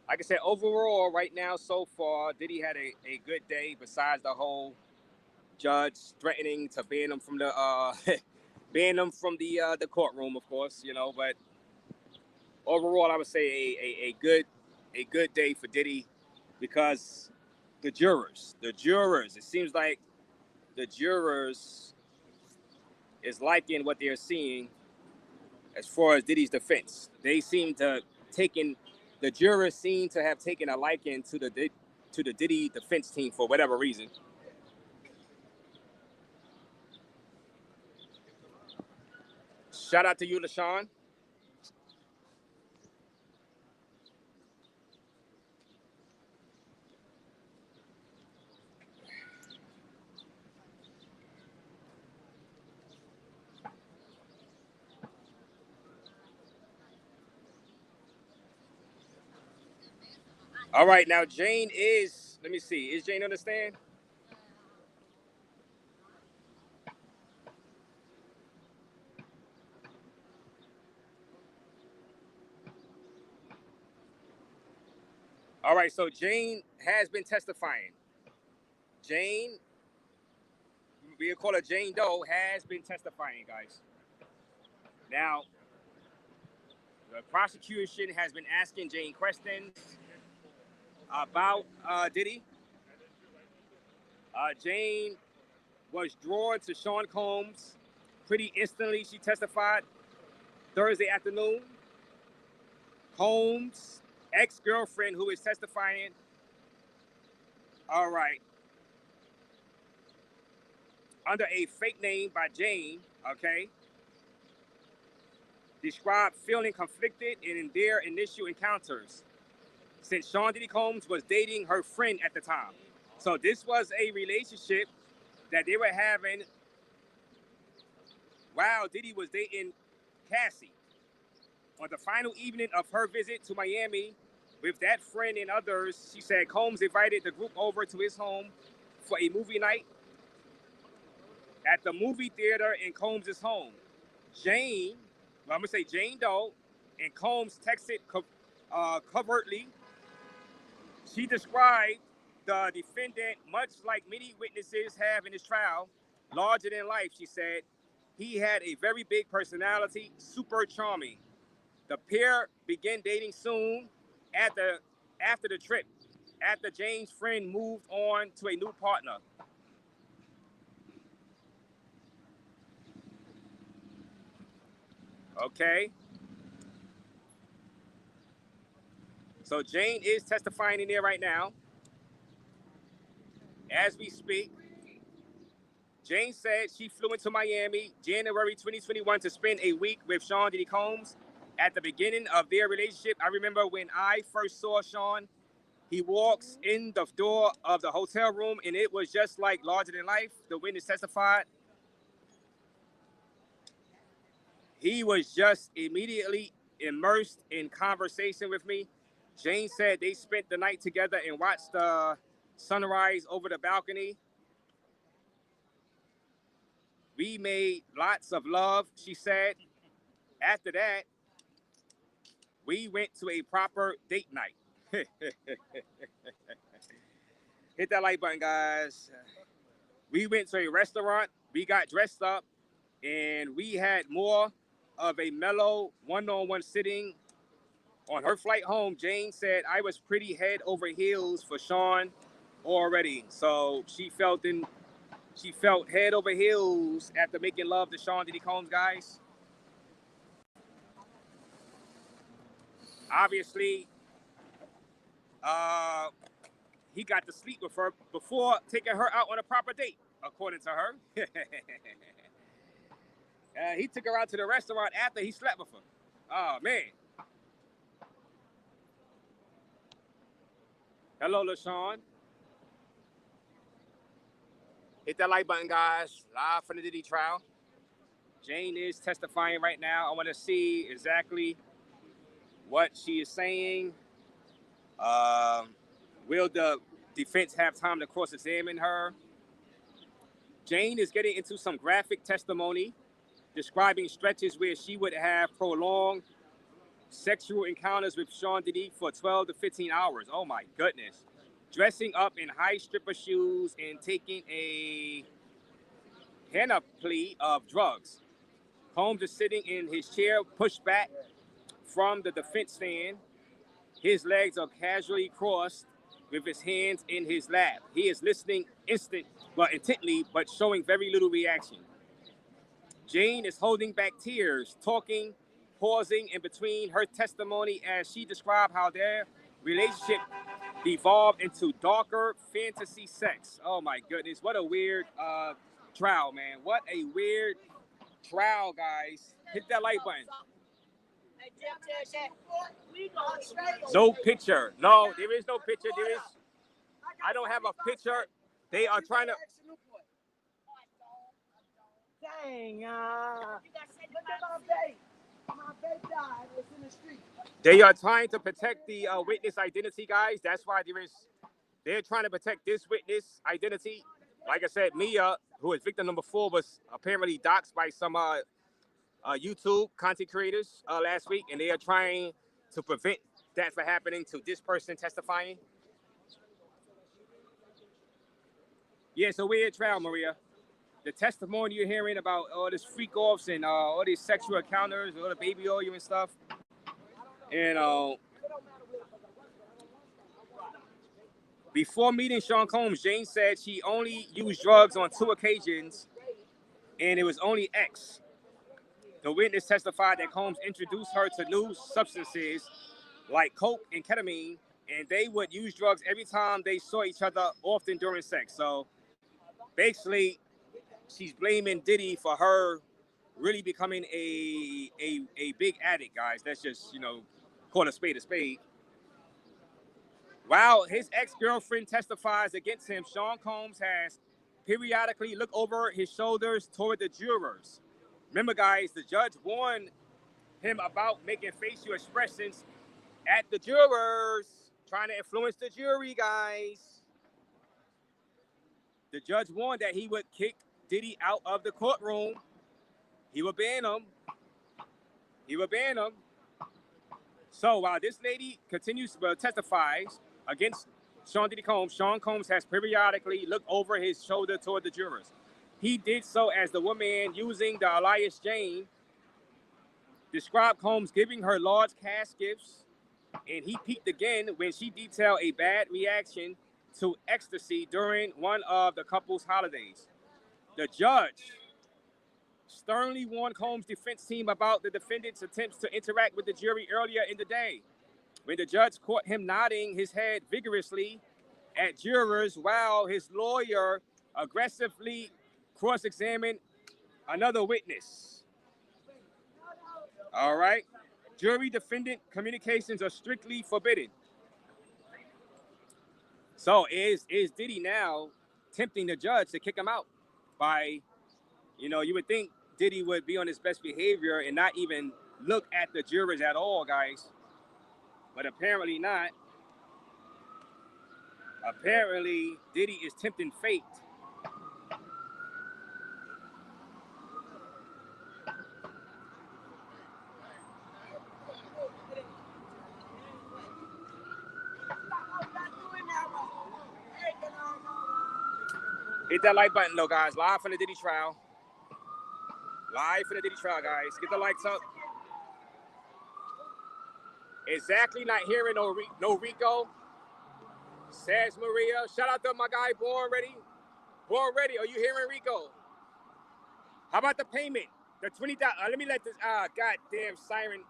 Like I said, overall, right now, so far, Diddy had a good day. Besides the whole judge threatening to ban him from the the courtroom, of course, But overall, I would say a good day for Diddy, because the jurors. It seems like the jurors is liking what they're seeing. As far as Diddy's defense, the jurors seem to have taken a liking to the Diddy defense team for whatever reason. Shout out to you, LaShawn. All right, now Jane is, let me see, is Jane on the stand? All right, so Jane has been testifying. Jane, we'll call her Jane Doe, has been testifying, guys. Now, the prosecution has been asking Jane questions about Diddy. Jane was drawn to Sean Combs pretty instantly. She testified Thursday afternoon. Combs' ex-girlfriend, who is testifying, all right, under a fake name by Jane, okay, described feeling conflicted in their initial encounters, since Sean Diddy Combs was dating her friend at the time. So this was a relationship that they were having while Diddy was dating Cassie. On the final evening of her visit to Miami with that friend and others, she said Combs invited the group over to his home for a movie night. At the movie theater in Combs' home, Jane, well, I'm going to say Jane Doe, and Combs texted covertly. She described the defendant much like many witnesses have in his trial, larger than life, she said. He had a very big personality, super charming. The pair began dating soon after the trip, after Jane's friend moved on to a new partner. Okay. So Jane is testifying in there right now. As we speak, Jane said she flew into Miami January 2021 to spend a week with Sean Diddy Combs. At the beginning of their relationship, I remember when I first saw Sean, he walks in the door of the hotel room and it was just like larger than life. The witness testified. He was just immediately immersed in conversation with me. Jane said they spent the night together and watched the sunrise over the balcony. We made lots of love, she said. After that, we went to a proper date night. Hit that like button, guys. We went to a restaurant, we got dressed up, and we had more of a mellow one-on-one sitting. On her flight home, Jane said I was pretty head over heels for Sean already. So she felt head over heels after making love to Sean Diddy Combs, guys. Obviously, he got to sleep with her before taking her out on a proper date, according to her. He took her out to the restaurant after he slept with her. Oh, man. Hello, LaShawn. Hit that like button, guys. Live from the Diddy trial. Jane is testifying right now. I want to see exactly what she is saying. Will the defense have time to cross-examine her? Jane is getting into some graphic testimony, describing stretches where she would have prolonged sexual encounters with Sean Diddy for 12 to 15 hours. Oh my goodness. Dressing up in high stripper shoes and taking a panoply of drugs. Combs is sitting in his chair, pushed back from the defense stand. His legs are casually crossed with his hands in his lap. He is listening intently, but showing very little reaction. Jane is holding back tears, talking, pausing in between her testimony as she described how their relationship evolved into darker fantasy sex. Oh my goodness, what a weird trial, man. What a weird trial, guys. Hit that like button. No picture. No, there is no picture. I don't have a picture. They are trying to. Dang, look at my babe. My babe died. It's in the street. They are trying to protect the witness identity, guys. That's why they're trying to protect this witness identity. Like I said, Mia, who is victim number 4, was apparently doxxed by some YouTube content creators last week, and they are trying to prevent that from happening to this person testifying. Yeah, so we're at trial, Maria. The testimony you're hearing about all this freak offs and all these sexual encounters, all the baby oil and stuff. And before meeting Sean Combs, Jane said she only used drugs on 2 occasions, and it was only X. The witness testified that Combs introduced her to new substances like coke and ketamine, and they would use drugs every time they saw each other, often during sex. So basically, she's blaming Diddy for her really becoming a big addict, guys. That's just, call a spade a spade. While his ex-girlfriend testifies against him, Sean Combs has periodically looked over his shoulders toward the jurors. Remember, guys, the judge warned him about making facial expressions at the jurors, trying to influence the jury, guys. The judge warned that he would kick Diddy out of the courtroom. He would ban him. So while this lady continues to testify against Sean Diddy Combs, Sean Combs has periodically looked over his shoulder toward the jurors. He did so as the woman using the alias Jane described Combs giving her large cash gifts, and he peaked again when she detailed a bad reaction to ecstasy during one of the couple's holidays. The judge sternly warned Combs' defense team about the defendant's attempts to interact with the jury earlier in the day, when the judge caught him nodding his head vigorously at jurors while his lawyer aggressively cross-examined another witness. All right. Jury-defendant communications are strictly forbidden. So is Diddy now tempting the judge to kick him out by, you would think Diddy would be on his best behavior and not even look at the jurors at all, guys. But apparently not. Apparently, Diddy is tempting fate. Hit that like button, though, guys. Live from the Diddy trial. Live from the Diddy trial, guys. Get the likes up. Exactly, not hearing no Rico. Says Maria. Shout out to my guy, Born Ready. Born Ready, are you hearing Rico? How about the payment? The $20,000. Let me let this, goddamn siren.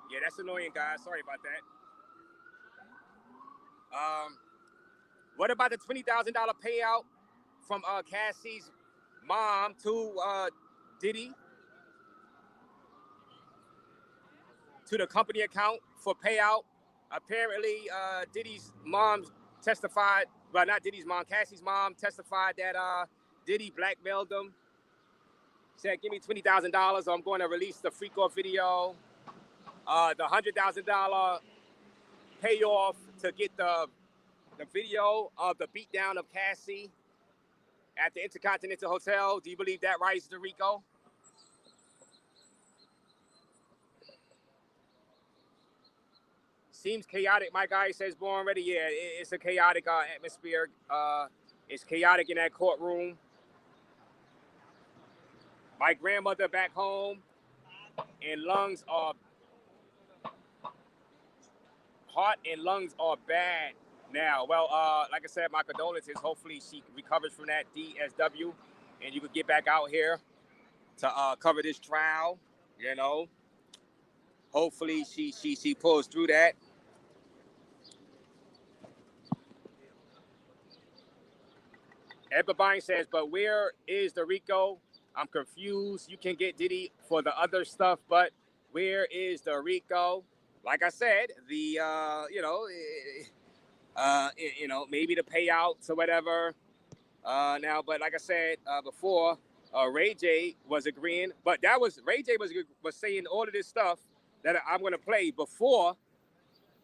Yeah, that's annoying, guys. Sorry about that. What about the $20,000 payout from Cassie's mom to Diddy to the company account for payout? Apparently, Diddy's mom testified, well, not Diddy's mom, Cassie's mom testified that Diddy blackmailed them. Said, give me $20,000 or I'm going to release the freak off video. The $100,000 payoff to get the video of the beatdown of Cassie at the Intercontinental Hotel. Do you believe that rises to Rico? Seems chaotic, my guy says Born Ready. Yeah, it's a chaotic atmosphere. It's chaotic in that courtroom. My grandmother back home, and heart and lungs are bad now. Well, like I said, my condolences. Hopefully she recovers from that DSW and you could get back out here to cover this trial, Hopefully she pulls through that. Everybody says, but where is the Rico? I'm confused. You can get Diddy for the other stuff, but where is the Rico? Like I said, the maybe the payouts or whatever. Now, but like I said before, Ray J was agreeing, but Ray J was saying all of this stuff that I'm going to play before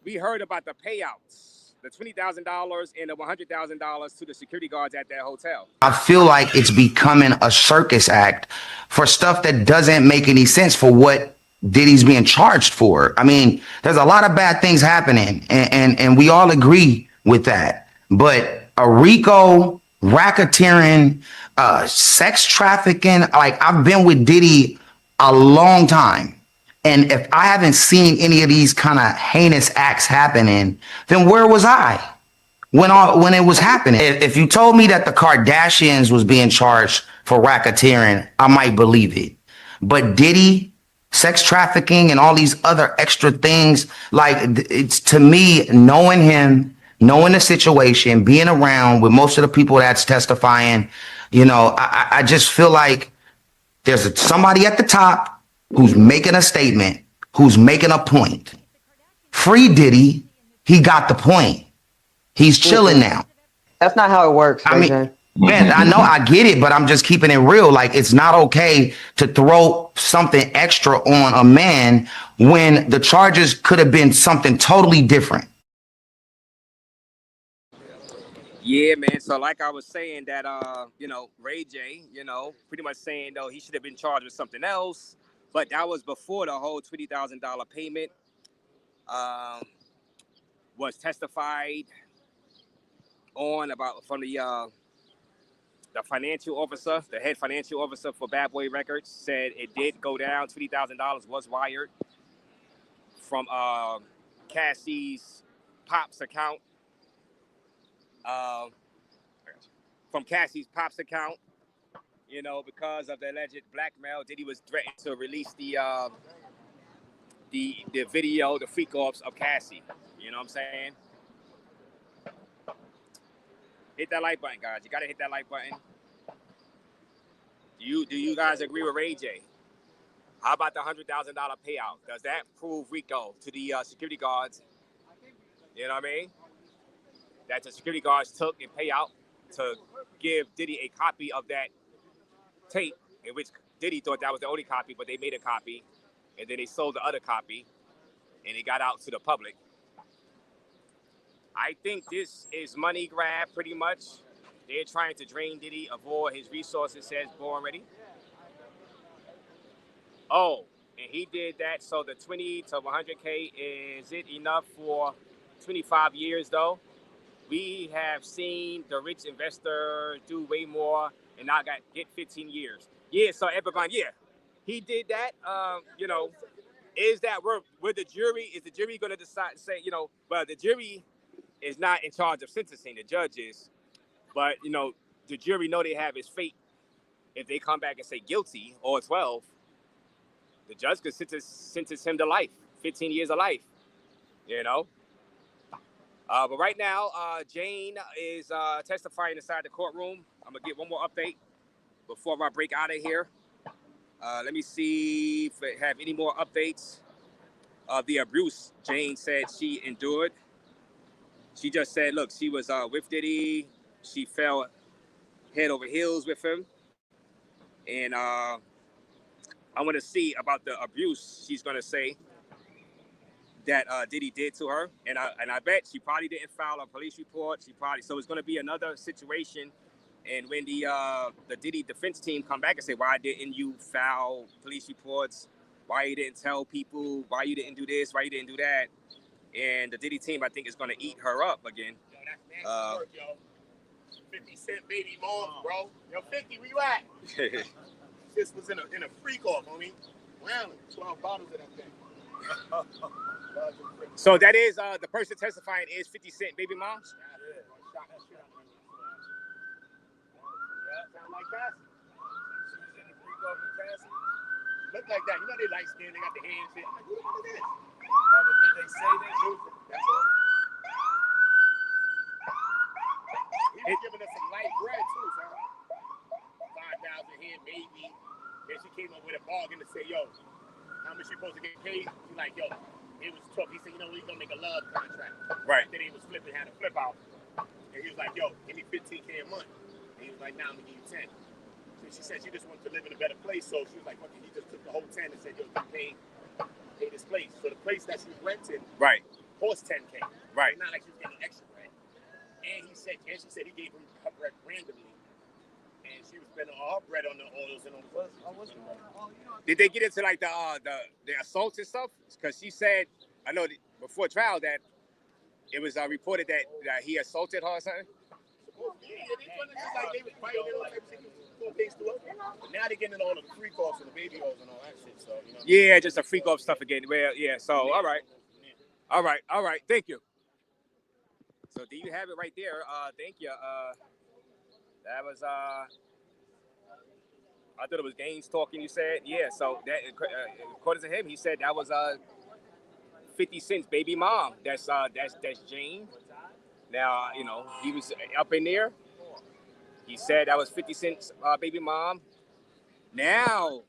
we heard about the payouts, the $20,000 and the $100,000 to the security guards at that hotel. I feel like it's becoming a circus act for stuff that doesn't make any sense for what Diddy's being charged for. I mean, there's a lot of bad things happening, and we all agree with that. But a RICO, racketeering, sex trafficking, like I've been with Diddy a long time. And if I haven't seen any of these kind of heinous acts happening, then where was I when it was happening? If you told me that the Kardashians was being charged for racketeering, I might believe it. But Diddy, sex trafficking, and all these other extra things, like, it's, to me, knowing him, knowing the situation, being around with most of the people that's testifying, I just feel like there's somebody at the top who's making a statement, who's making a point. Free Diddy, he got the point. He's chilling now. That's not how it works. I mean, man, I know, I get it, but I'm just keeping it real. Like, it's not okay to throw something extra on a man when the charges could have been something totally different. Yeah, man. So like I was saying that, you know, Ray J, you know, pretty much saying though he should have been charged with something else, but that was before the whole $20,000 payment was testified on about from the financial officer, the head financial officer for Bad Boy Records said it did go down. $20,000 was wired from Cassie's Pop's account. Uh, from Cassie's Pop's account, you know, because of the alleged blackmail. Diddy was threatened to release the video, the freak offs of Cassie. You know what I'm saying? Hit that like button, guys. You gotta hit that like button. Do you guys agree with Ray J? How about the $100,000 payout? Does that prove RICO to the security guards? You know what I mean? That the security guards took and pay out to give Diddy a copy of that tape, in which Diddy thought that was the only copy, but they made a copy, and then they sold the other copy, and it got out to the public. I think this is money grab, pretty much. They're trying to drain Diddy of all his resources, says Bo already. Oh, and he did that, so the 20 to 100K, is it enough for 25 years, though? We have seen the rich investor do way more and now get 15 years. Yeah, so everyone, yeah, he did that. You know, is that where the jury, is the jury going to decide, say, you know, well, the jury is not in charge of sentencing, the judge is, but, you know, the jury know they have his fate. If they come back and say guilty or 12, the judge could sentence him to life, 15 years of life, you know. But right now, Jane is testifying inside the courtroom. I'm going to get one more update before I break out of here. Let me see if I have any more updates of the abuse Jane said she endured. She just said, look, she was with Diddy. She fell head over heels with him. And I want to see about the abuse she's going to say that Diddy did to her, and I bet she probably didn't file a police report. So it's going to be another situation. And when the Diddy defense team come back and say, why didn't you file police reports? Why you didn't tell people? Why you didn't do this? Why you didn't do that? And the Diddy team, I think, is going to eat her up again. Yo, that's nasty work, yo. 50 Cent baby mom, bro. Yo, 50, where you at? This was in a freak off, homie. Wow, 12 bottles of that thing. So that is the person testifying is 50 Cent baby mom? Yeah. Sound like Cassie. She was in the freak off with Cassie. Look like that. You know they light skin, they got the hands shit. I'm like, what is this? But did they say they do? That's it. He was giving us some light bread too, son. 5,000 here, maybe. Then she came up with a bargain to say, yo, how much you supposed to get paid? She like, yo, it was tough. He said, you know, we're gonna make a love contract. Right. Then he was flipping, had a flip out. And he was like, yo, give me 15K a month. And he was like, nah, I'm gonna give you 10. So she said she just wanted to live in a better place. So she was like, okay, he just took the whole 10 and said, yo, you pay this place. So the place that she was renting, right, cost 10K. Right. It's not like she was getting extra bread. And she said he gave him her bread randomly. And she was spending all her bread on the oils and on the Did they get into like the assaults and stuff? Because she said, I know before trial that it was reported that he assaulted her or something. Yeah, they was fighting and all type of shit. But now they're getting all the freak offs and the baby offs and all that shit. So you know. Yeah, just a freak off stuff again. Well, yeah. So all right. Thank you. So do you have it right there? Thank you. That was I thought it was Gaines talking. You said, yeah. So that according to him, he said that was 50 Cent's baby mom. That's Jane. Now you know he was up in there. He said that was 50 Cent's baby mom. Now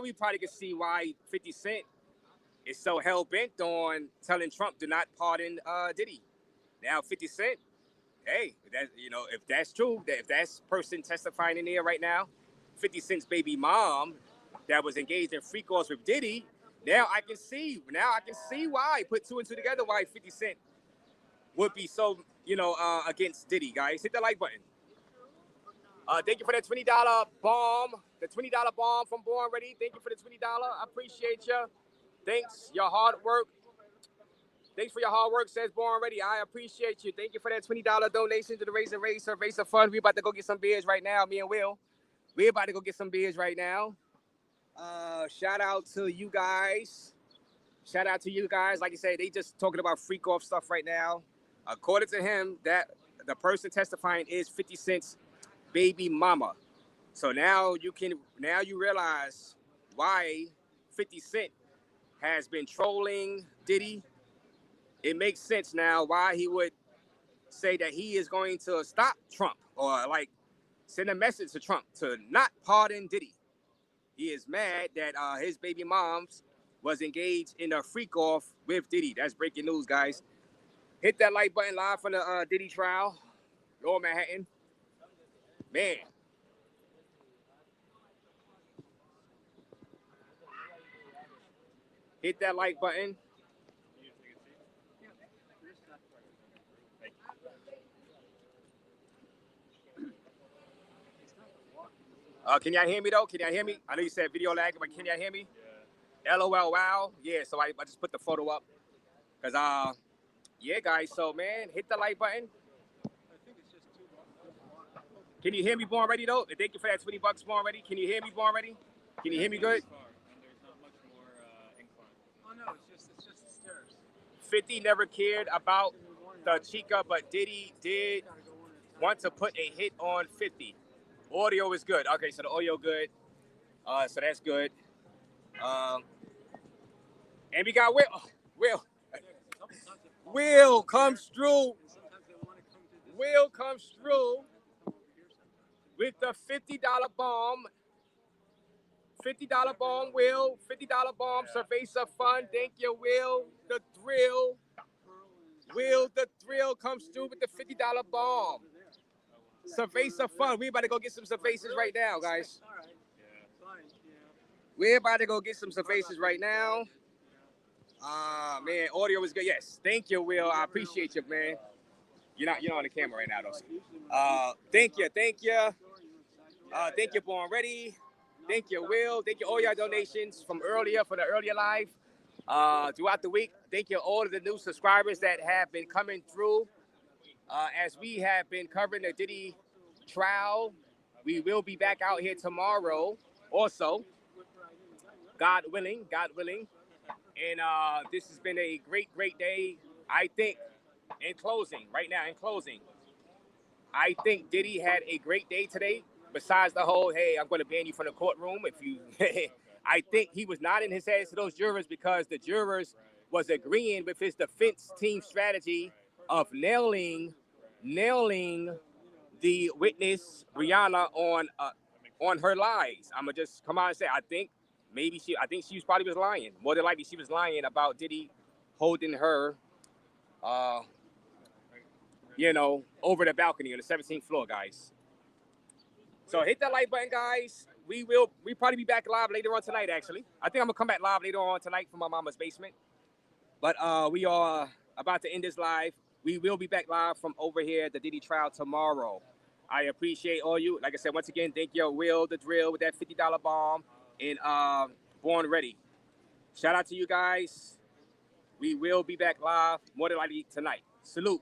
we probably can see why 50 Cent is so hell bent on telling Trump to not pardon Diddy. Now 50 Cent. Hey, that if that's true, if that's person testifying in there right now, 50 Cent's baby mom that was engaged in freak offs with Diddy, now I can see why, put two and two together, why 50 Cent would be so against Diddy, guys. Hit the like button. Thank you for that $20 bomb. The $20 bomb from Born Ready. Thank you for the $20. I appreciate you. Thanks, your hard work. Thanks for your hard work, says Born Ready. I appreciate you. Thank you for that $20 donation to the Racer Fund. We about to go get some beers right now, me and Will. We're about to go get some beers right now. Shout out to you guys. Shout out to you guys. Like you say, they just talking about freak off stuff right now. According to him, that the person testifying is 50 Cent's baby mama. So now you realize why 50 Cent has been trolling Diddy. It makes sense now why he would say that he is going to stop Trump or like send a message to Trump to not pardon Diddy. He is mad that his baby moms was engaged in a freak off with Diddy. That's breaking news, guys. Hit that like button live from the Diddy trial. Lower Manhattan. Man. Hit that like button. Can y'all hear me though? Can y'all hear me? I know you said video lag, but can y'all hear me? Yeah. LOL, wow. Yeah, so I just put the photo up. Cause yeah, guys. So man, hit the like button. Can you hear me, Born Ready though? Thank you for that $20, Born Ready. Can you hear me, Born Ready? Can you hear me good? Oh no, it's just the stairs. 50 never cared about the Chica, but Diddy did want to put a hit on 50. Audio is good. Okay, so the audio good. So that's good. And we got Will. Will comes through. Will comes through with the $50 bomb. $50 bomb, Will. $50 bomb, Cerveza Fund. Thank you, Will. The Thrill. Will the Thrill comes through with the $50 bomb. Cerveza Fund. We about to go get some cervezas right now, guys. We're about to go get some cervezas right now. Man, audio is good. Yes, thank you, Will. I appreciate you, man. You're not on the camera right now, though. Thank you. Thank you, Born Ready. Thank you, Will. Thank you, all your donations from earlier for the earlier live. Throughout the week. Thank you, all of the new subscribers that have been coming through. As we have been covering the Diddy trial, we will be back out here tomorrow also. God willing. And this has been a great day. I think, in closing, I think Diddy had a great day today. Besides the whole, hey, I'm going to ban you from the courtroom if you... I think he was nodding his head to those jurors because the jurors was agreeing with his defense team strategy of nailing the witness, Rihanna, on her lies. I'm going to just come out and say, I think she was probably lying. More than likely, she was lying about Diddy holding her, over the balcony on the 17th floor, guys. So hit that like button, guys. We probably be back live later on tonight, actually. I think I'm going to come back live later on tonight from my mama's basement. But we are about to end this live. We will be back live from over here at the Diddy trial tomorrow. I appreciate all you. Like I said, once again, thank you, Will the Drill, with that $50 bomb. And Born Ready. Shout out to you guys. We will be back live more than likely tonight. Salute.